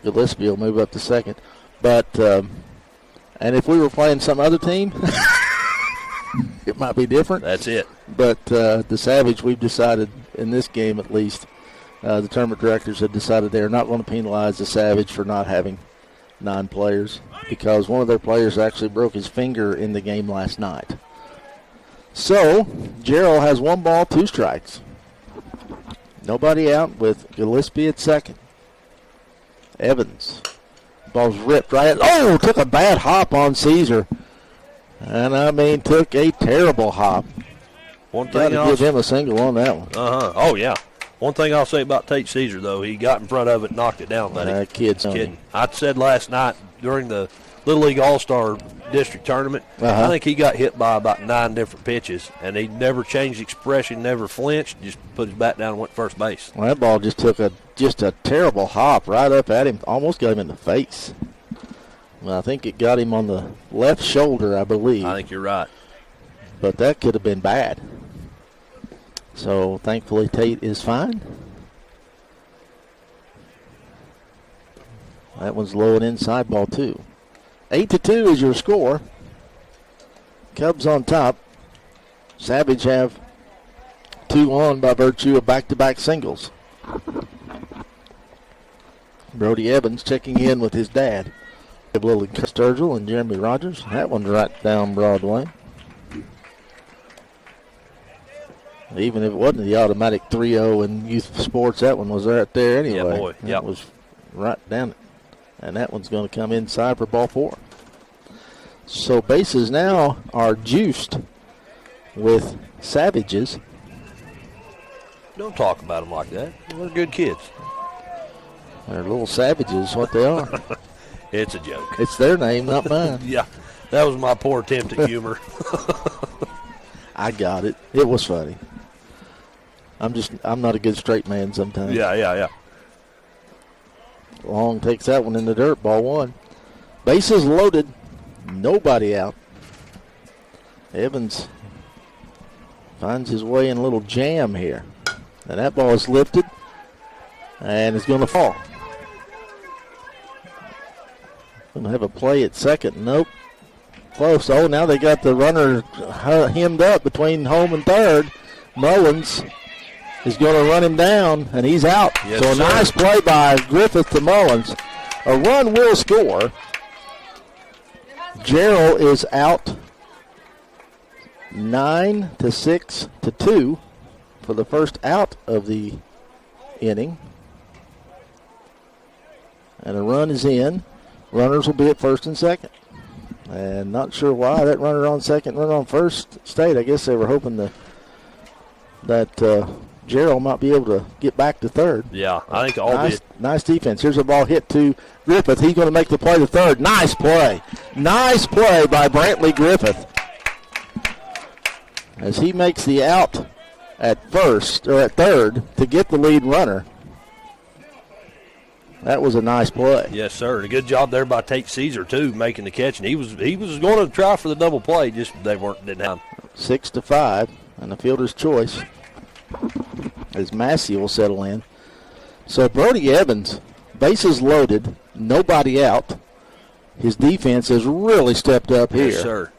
Gillespie will move up to second. But and if we were playing some other team, it might be different. That's it. But the Savage, we've decided in this game at least, the tournament directors have decided they are not going to penalize the Savage for not having 9 players because one of their players actually broke his finger in the game last night. So, Gerald has 1 ball, 2 strikes. Nobody out with Gillespie at second. Evans. Ball's ripped right. Oh, took a bad hop on Caesar. And, I mean, took a terrible hop. One thing Got to give him a single on that one. Oh, yeah. One thing I'll say about Tate Caesar, though, he got in front of it and knocked it down, buddy. That kid's kidding. I said last night during the Little League All-Star District Tournament, I think he got hit by about 9 different pitches, and he never changed expression, never flinched, just put his bat down and went first base. Well, that ball just took a terrible hop right up at him, almost got him in the face. Well, I think it got him on the left shoulder, I believe. I think you're right. But that could have been bad. So, thankfully, Tate is fine. That one's low and inside, ball 2. 8-2 is your score. Cubs on top. Savage have 2 on by virtue of back-to-back singles. Brody Evans checking in with his dad. Little Sturgill and Jeremy Rogers. That one's right down Broadway. Even if it wasn't the automatic 3-0 in youth sports, that one was right there anyway. Yeah, boy. That was right down it. And that one's going to come inside for ball 4. So bases now are juiced with Savages. Don't talk about them like that. They're good kids. They're little savages, what they are. It's a joke. It's their name, not mine. Yeah, that was my poor attempt at humor. I got it. It was funny. I'm not a good straight man sometimes. Yeah. Long takes that one in the dirt, ball 1. Bases loaded, nobody out. Evans finds his way in a little jam here. And that ball is lifted and it's going to fall. Going to have a play at second. Nope. Close. Oh, now they got the runner hemmed up between home and third. Mullins is going to run him down, and he's out. Yes, so a sir. nice play by Griffith to Mullins. A run will score. Gerald is out 9-6-2 for the first out of the inning. And a run is in. Runners will be at first and second. And not sure why that runner on second, runner on first stayed. I guess they were hoping that Gerald might be able to get back to third. Yeah, I think nice defense. Here's a ball hit to Griffith. He's going to make the play to third. Nice play. Nice play by Brantley Griffith. As he makes the out at third to get the lead runner. That was a nice play. Yes, sir. And a good job there by Tate Caesar too, making the catch. And he was going to try for the double play, just didn't have. 6-5, and the fielder's choice as Massey will settle in. So Brody Evans, bases loaded, nobody out. His defense has really stepped up here. Yes, sir.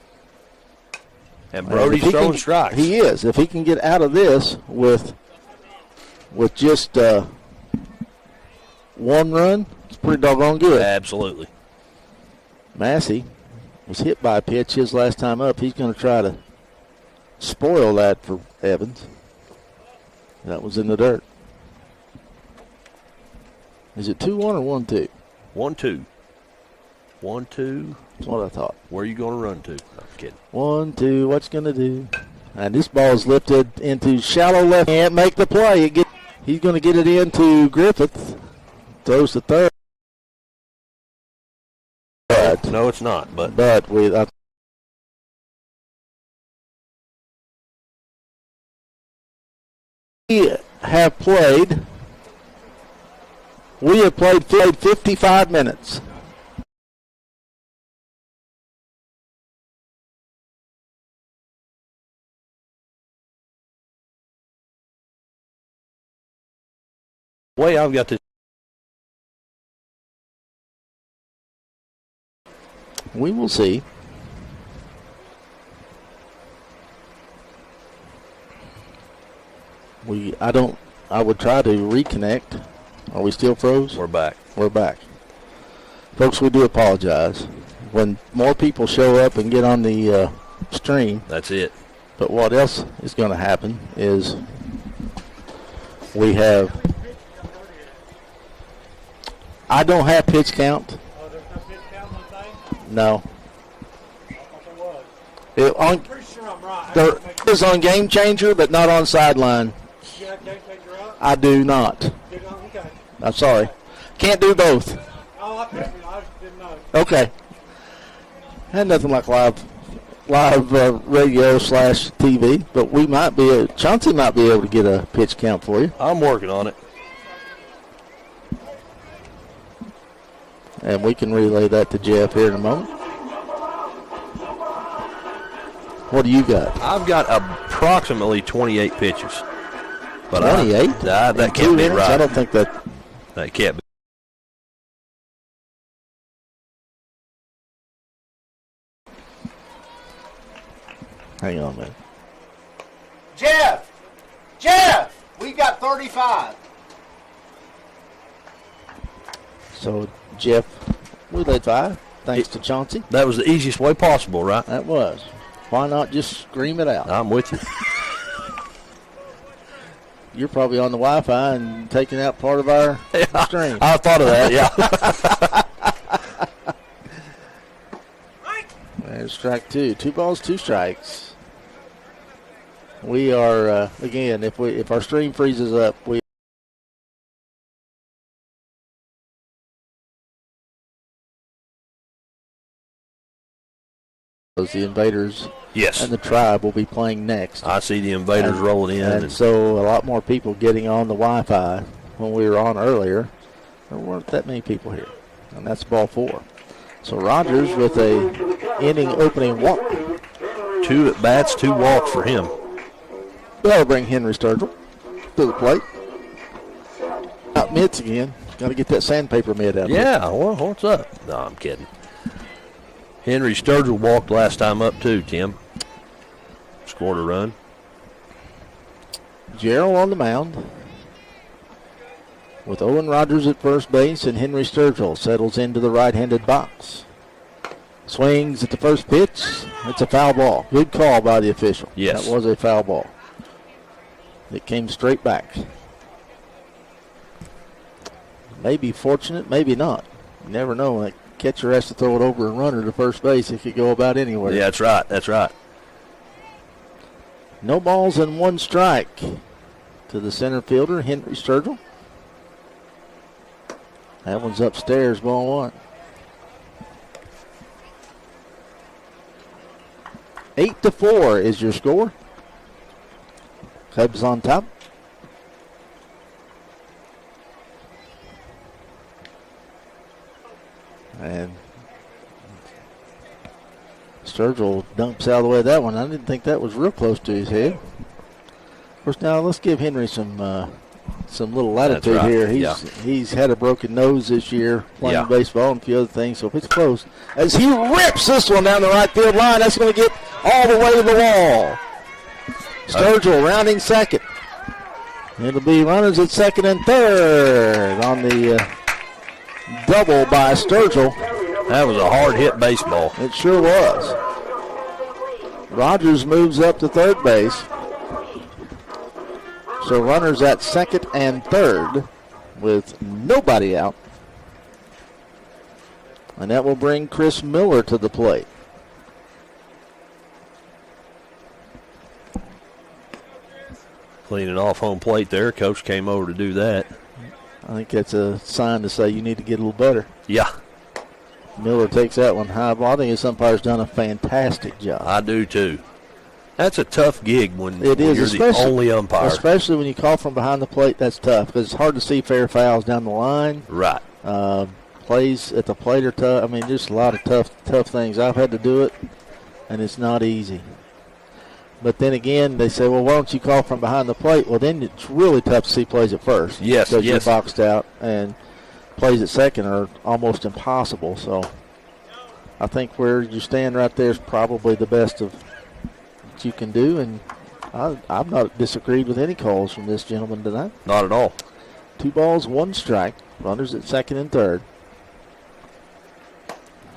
And Brody's throwing strikes. He is. If he can get out of this with just 1 run, it's pretty doggone good. Absolutely. Massey was hit by a pitch his last time up. He's going to try to spoil that for Evans. That was in the dirt. Is it 2-1 or 1-2? 1-2. 1-2. That's what I thought. Where are you going to run to? No, I'm kidding. 1-2. What's going to do? And this ball is lifted into shallow left. Can't make the play. He's going to get it into Griffith. Throws to third. No, it's not. But we have played 55 minutes. Way I've got to. We will see. I would try to reconnect. Are we still froze? We're back. We're back. Folks, we do apologize. When more people show up and get on the stream. That's it. But what else is going to happen is we have. I don't have pitch count. Oh, there's no pitch count on the thing? No. I thought there was. I'm pretty sure I'm right. There is on Game Changer, but not on Sideline. You got Game Changer up? I do not. Okay. I'm sorry. Can't do both. Oh, I just didn't know. Okay. Had nothing like live radio / TV, but we might be. Chauncey might be able to get a pitch count for you. I'm working on it. And we can relay that to Jeff here in a moment. What do you got? I've got approximately 28 pitches. But 28? That can't be right. I don't think that can't be. Hang on a minute. Jeff, we got 35. So, Jeff, we led 5, thanks to Chauncey. That was the easiest way possible, right? That was. Why not just scream it out? I'm with you. You're probably on the Wi-Fi and taking out part of our stream. I thought of that, yeah. There's strike 2. 2 balls, 2 strikes. We are, again, if our stream freezes up, we the Invaders and the Tribe will be playing next. I see the Invaders rolling in. And so a lot more people getting on the Wi-Fi when we were on earlier. There weren't that many people here. And that's ball 4. So Rogers with a inning opening walk. 2 at bats, 2 walks for him. That'll bring Henry Sturgill to the plate. Out mitts again. Got to get that sandpaper mitt out. Yeah, well, what's up? No, I'm kidding. Henry Sturgill walked last time up too, Tim. Scored a run. Gerald on the mound. With Owen Rogers at first base, and Henry Sturgill settles into the right-handed box. Swings at the first pitch. It's a foul ball. Good call by the official. Yes. That was a foul ball. It came straight back. Maybe fortunate, maybe not. You never know. That catcher has to throw it over a runner to first base. It could go about anywhere. Yeah, that's right. That's right. No balls and 1 strike to the center fielder, Henry Sturgill. That one's upstairs, ball 1. 8-4 is your score. Cubs on top. And Sturgill dumps out of the way of that one. I didn't think that was real close to his head. Of course, now let's give Henry some little latitude here. He's had a broken nose this year playing baseball and a few other things, so if it's close. As he rips this one down the right field line, that's going to get all the way to the wall. Sturgill rounding second. It'll be runners at second and third on the double by Sturgill. That was a hard-hit baseball. It sure was. Rogers moves up to third base. So runners at second and third with nobody out. And that will bring Chris Miller to the plate. Cleaning off home plate there. Coach came over to do that. I think that's a sign to say you need to get a little better. Yeah. Miller takes that one high. Well, I think his umpire's done a fantastic job. I do too. That's a tough gig when you're the only umpire. Especially when you call from behind the plate, that's tough because it's hard to see fair fouls down the line. Right. Plays at the plate are tough. I mean, just a lot of tough things. I've had to do it, and it's not easy. But then again, they say, well, why don't you call from behind the plate? Well, then it's really tough to see plays at first. Yes, because you're boxed out, and plays at second are almost impossible. So I think where you stand right there is probably the best of what you can do, and I've not disagreed with any calls from this gentleman tonight. Not at all. 2 balls, 1 strike. Runners at second and third.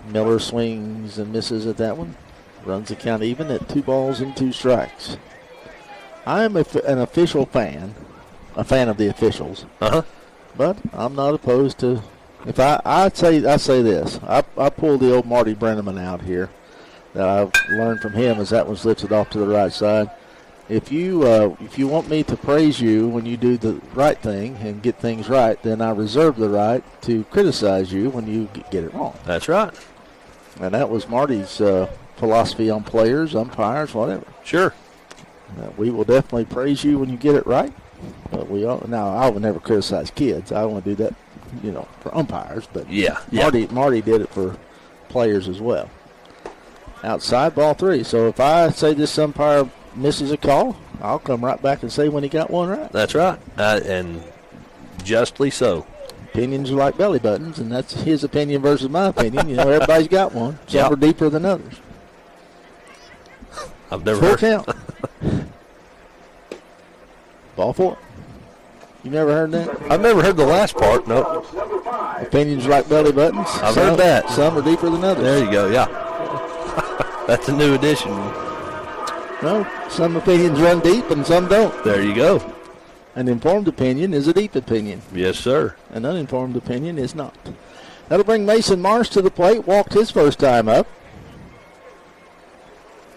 Miller swings and misses at that one. Runs the count even at 2 balls and 2 strikes. I am an official fan, a fan of the officials. But I'm not opposed to. If I say this, I pull the old Marty Brenneman out here that I've learned from him as that one's lifted off to the right side. If you want me to praise you when you do the right thing and get things right, then I reserve the right to criticize you when you get it wrong. That's right. And that was Marty's philosophy on players, umpires, whatever. Sure. We will definitely praise you when you get it right. But now I would never criticize kids. I want to do that, for umpires. But yeah. Marty did it for players as well. Outside, ball 3. So if I say this umpire misses a call, I'll come right back and say when he got one right. That's right, and justly so. Opinions are like belly buttons, and that's his opinion versus my opinion. Everybody's got one. Some are deeper than others. I've never heard. Count. Ball 4. You never heard that? I've never heard the last part. No. Opinions are like belly buttons. I've heard that. Some are deeper than others. There you go. Yeah. That's a new addition. No, some opinions run deep and some don't. There you go. An informed opinion is a deep opinion. Yes, sir. An uninformed opinion is not. That'll bring Mason Marsh to the plate. Walked his first time up.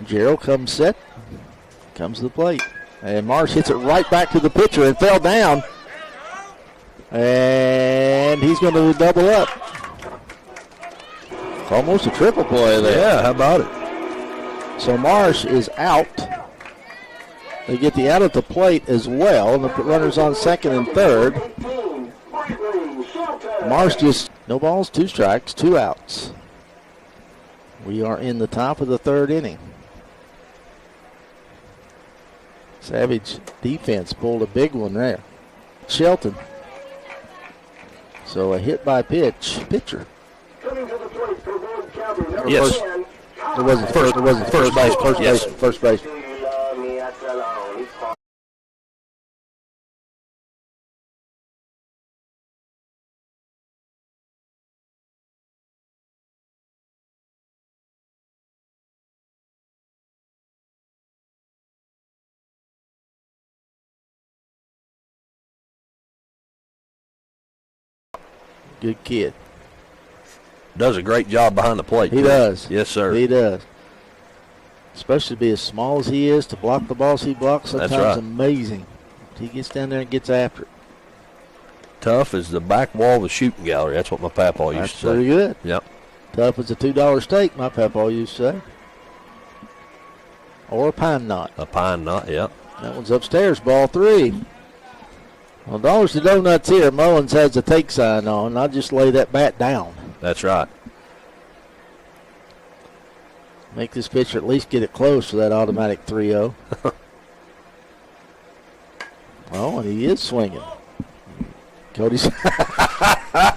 Gerald comes set. Comes to the plate. And Marsh hits it right back to the pitcher and fell down. And he's going to double up. Almost a triple play there. Yeah, how about it? So Marsh is out. They get the out at the plate as well. And the runner's on second and third. Marsh just, no balls, 2 strikes, 2 outs. We are in the top of the 3rd inning. Savage defense pulled a big one there. Shelton. So a hit by pitcher. Yes. It wasn't first. It wasn't first base. First base. Good kid. Does a great job behind the plate. He does. Yes, sir. He does. Especially to be as small as he is, to block the balls he blocks, sometimes That's right. Amazing. He gets down there and gets after it. Tough as the back wall of the shooting gallery. That's what my papaw used to say. Pretty good. Yep. Tough as a $2 steak, my papaw used to say. Or a pine knot. A pine knot, yep. That one's upstairs, ball 3. Well, Dollars to Donuts here. Mullins has the take sign on. I'll just lay that bat down. That's right. Make this pitcher at least get it close to that automatic 3-0. Oh, and he is swinging. Cody Sturgill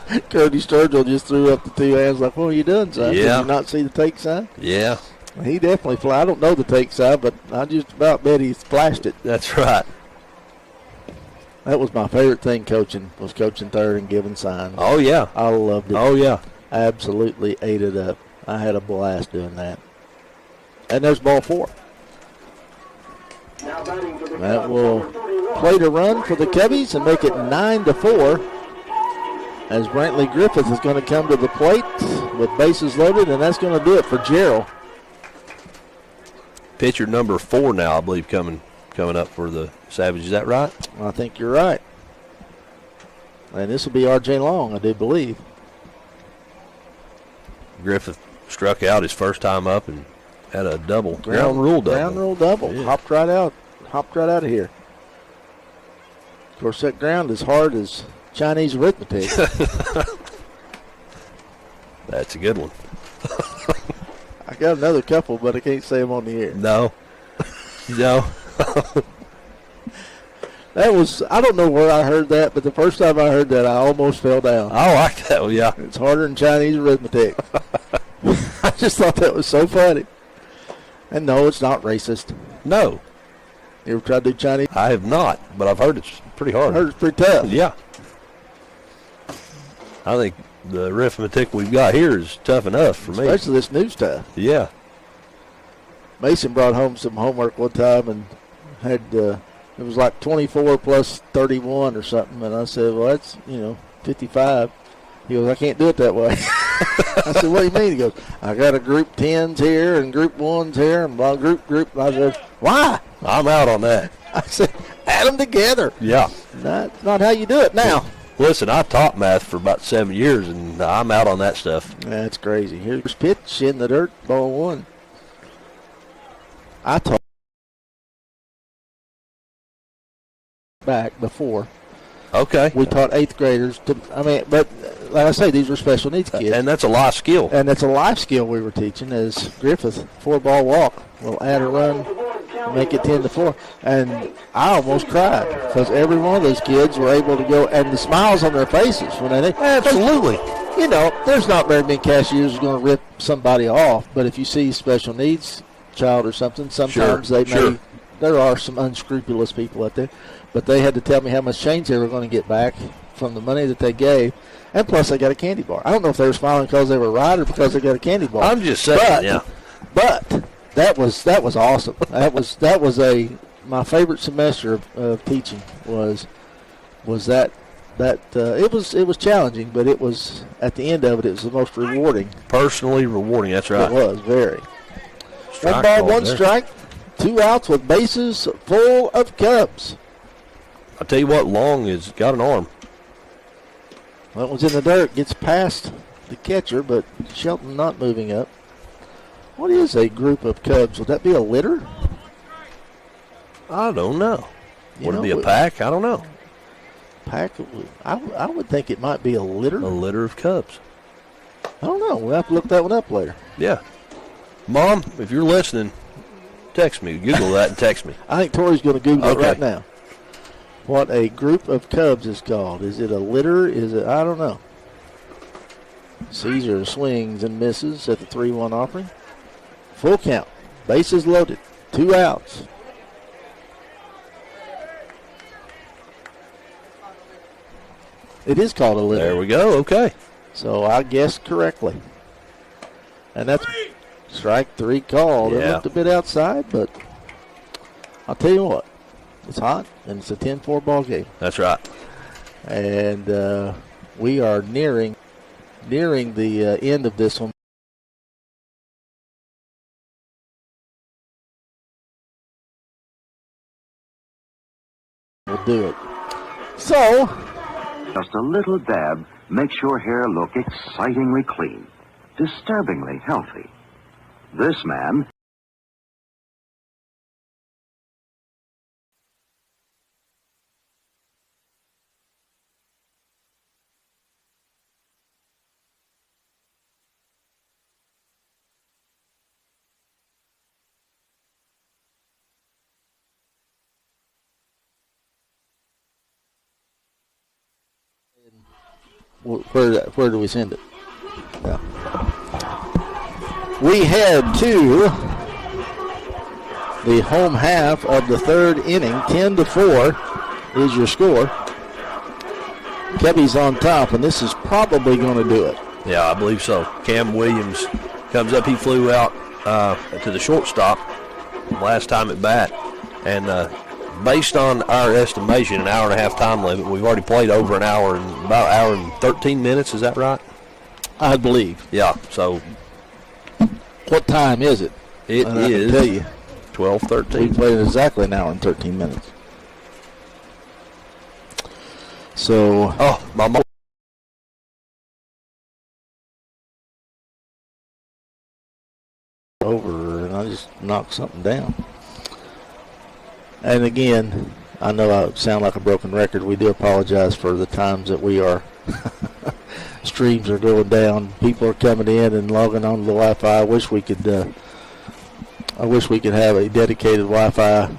just threw up the 2 hands like, what are you doing, son? Yeah. Did you not see the take sign? Yeah. He definitely fly. I don't know the take sign, but I just about bet he flashed it. That's right. That was my favorite thing coaching, was coaching third and giving signs. Oh, yeah. I loved it. Oh, yeah. I absolutely ate it up. I had a blast doing that. And there's ball 4. That will plate a run for the Cubbies and make it 9-4 as Brantley Griffith is going to come to the plate with bases loaded, and that's going to do it for Gerald. Pitcher number 4 now, I believe, coming up for the Savage. Is that right? I think you're right. And this will be R.J. Long, I do believe. Griffith struck out his first time up and had a double. Ground rule double. Ground rule double. Yeah. Hopped right out of here. Of course, that ground is hard as Chinese arithmetic. That's a good one. I got another couple, but I can't say them on the air. No. No. That was, I don't know where I heard that, but the first time I heard that, I almost fell down. I like that one, yeah. It's harder than Chinese arithmetic. I just thought that was so funny. And no, it's not racist. No. You ever tried to do Chinese? I have not, but I've heard it's pretty hard. I heard it's pretty tough. Yeah. I think the arithmetic we've got here is tough enough for me. Especially this new stuff. Yeah. Mason brought home some homework one time and had it was like 24 plus 31 or something, and I said, well, that's 55. He goes, I can't do it that way. I said, what do you mean? He goes, I got a group 10s here and group 1s here and blah, group. And I said, why? I'm out on that. I said, add them together. Yeah. That's not how you do it now. Listen, I taught math for about 7 years, and I'm out on that stuff. That's crazy. Here's pitch in the dirt, ball 1. I taught back before. Okay. We taught 8th graders but like I say, these were special needs kids. And that's a life skill. And that's a life skill we were teaching as Griffith, 4-ball walk. We'll add a run, make it 10-4. And I almost cried because every one of those kids were able to go, and the smiles on their faces when they absolutely. There's not very many cashiers who's going to rip somebody off, but if you see special needs child or something, sometimes there are some unscrupulous people out there. But they had to tell me how much change they were going to get back from the money that they gave. And plus, they got a candy bar. I don't know if they were smiling because they were right or because they got a candy bar. I'm just saying, But that was awesome. that was my favorite semester of teaching was that it was challenging, but it was at the end of it was the most rewarding. Personally rewarding. That's right. It was very. Strike 1 ball, 1 there. strike, 2 outs with bases full of Cubs. I'll tell you what, Long has got an arm. That one's in the dirt, gets past the catcher, but Shelton not moving up. What is a group of Cubs? Would that be a litter? I don't know. Would it be a pack? I don't know. Pack? I would think it might be a litter. A litter of Cubs. I don't know. We'll have to look that one up later. Yeah. Mom, if you're listening, text me. Google that and text me. I think Tori's going to Google it right now. What a group of Cubs is called. Is it a litter? Is it? I don't know. Caesar swings and misses at the 3-1 offering. Full count. Bases loaded. 2 outs. It is called a litter. There we go. Okay. So I guessed correctly. And that's strike 3 called. Yeah. It looked a bit outside, but I'll tell you what. It's hot, and it's a 10-4 ball game. That's right. And we are nearing the end of this one. We'll do it. So, just a little dab makes your hair look excitingly clean, disturbingly healthy. This man where do we send it? Yeah. We head to the home half of the 3rd inning. 10-4 is your score. Cubbies on top, and this is probably going to do it. Yeah, I believe so. Cam Williams comes up. He flew out to the shortstop last time at bat, and based on our estimation, an hour and a half time limit, we've already played over an hour and about an hour and 13 minutes. Is that right? I believe. Yeah. So, what time is it? It and is. I can tell you, 12:13. We played exactly an hour and 13 minutes. So, my mom. Over, and I just knocked something down. And again, I know I sound like a broken record. We do apologize for the times that we are streams are going down. People are coming in and logging on to the Wi-Fi. I wish we could have a dedicated Wi-Fi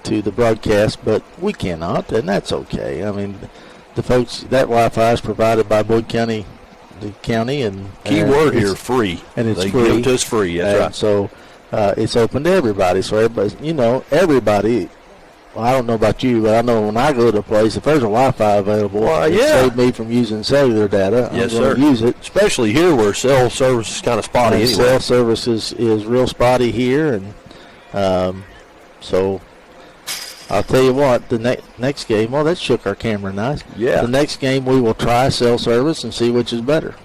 to the broadcast, but we cannot, and that's okay. I mean, the folks, that Wi-Fi is provided by Boyd County, the county, and key word here, free. And it's they free. give it to us free. That's and right. So it's open to everybody. So everybody, Well, I don't know about you, but I know when I go to a place, if there's a Wi-Fi available, it saved me from using cellular data. Yes, I'm going to use it. Especially here where cell service is kind of spotty anyway. Cell service is real spotty here, and so I'll tell you what, the next game, that shook our camera nice. Yeah. The next game we will try cell service and see which is better.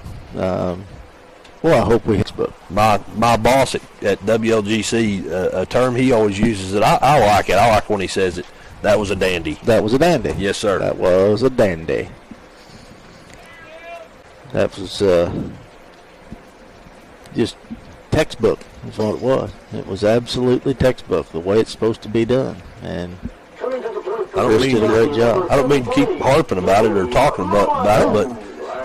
I hope we hit book. My boss at WLGC, a term he always uses that I like it. I like when he says it. That was a dandy. That was a dandy. Yes, sir. That was a dandy. That was just textbook is what it was. It was absolutely textbook, the way it's supposed to be done. And Chris did a great job. I don't mean to keep harping about it or talking about it, but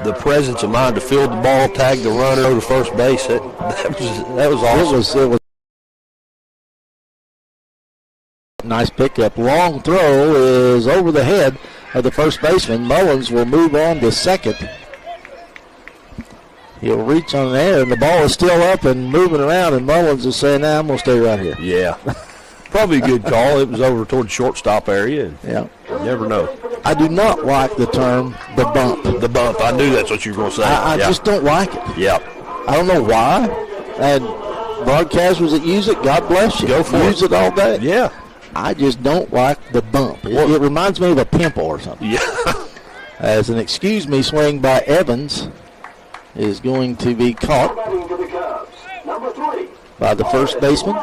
the presence of mind to field the ball, tag the runner, go to first base, that was awesome. It was nice pickup. Long throw is over the head of the first baseman. Mullins will move on to second. He'll reach on the air, and the ball is still up and moving around, and Mullins is saying, I'm going to stay right here. Yeah. Probably a good call. It was over toward the shortstop area. And yeah. You never know. I do not like the term the bump. The bump. I knew that's what you were going to say. I just don't like it. Yeah. I don't know why. And broadcasters that use it, God bless you. Go for it. Use it all day. Yeah. I just don't like the bump. It reminds me of a pimple or something. Yeah. As an excuse me swing by Evans is going to be caught by the first baseman.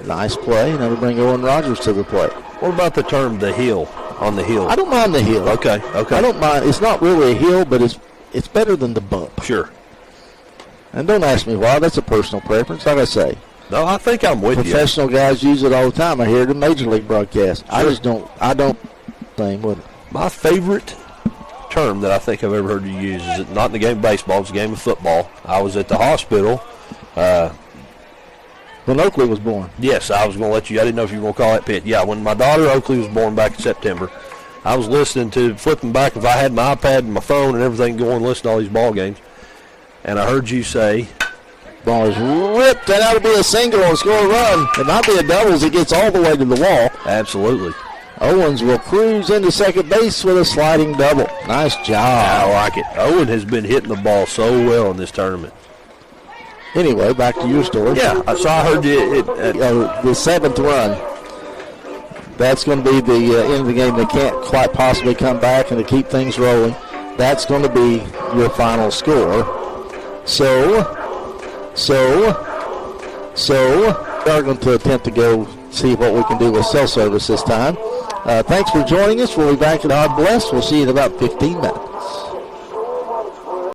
Nice play. And that'll bring Owen Rogers to the plate. What about the term the hill, on the hill? I don't mind the hill. Okay. I don't mind. It's not really a hill, but it's better than the bump. Sure. And don't ask me why. That's a personal preference, like I say. No, I think I'm with you. Professional guys use it all the time. I hear it in Major League broadcasts. Sure. I don't think with it. My favorite term that I think I've ever heard you use is not in the game of baseball, it's the game of football. I was at the hospital. When Oakley was born. Yes, I was going to let you. I didn't know if you were going to call that pit. Yeah, when my daughter Oakley was born back in September, I was listening to, flipping back, if I had my iPad and my phone and everything going, listening to all these ball games, and I heard you say, ball is ripped. That ought to be a single and score a run. It might be a double as it gets all the way to the wall. Absolutely. Owens will cruise into second base with a sliding double. Nice job. I like it. Owen has been hitting the ball so well in this tournament. Anyway, back to your story. Yeah, so I heard you. The seventh run. That's going to be the end of the game. They can't quite possibly come back and to keep things rolling. That's going to be your final score. So we are going to attempt to go see what we can do with cell service this time. Thanks for joining us. We'll be back at God Bless. We'll see you in about 15 minutes.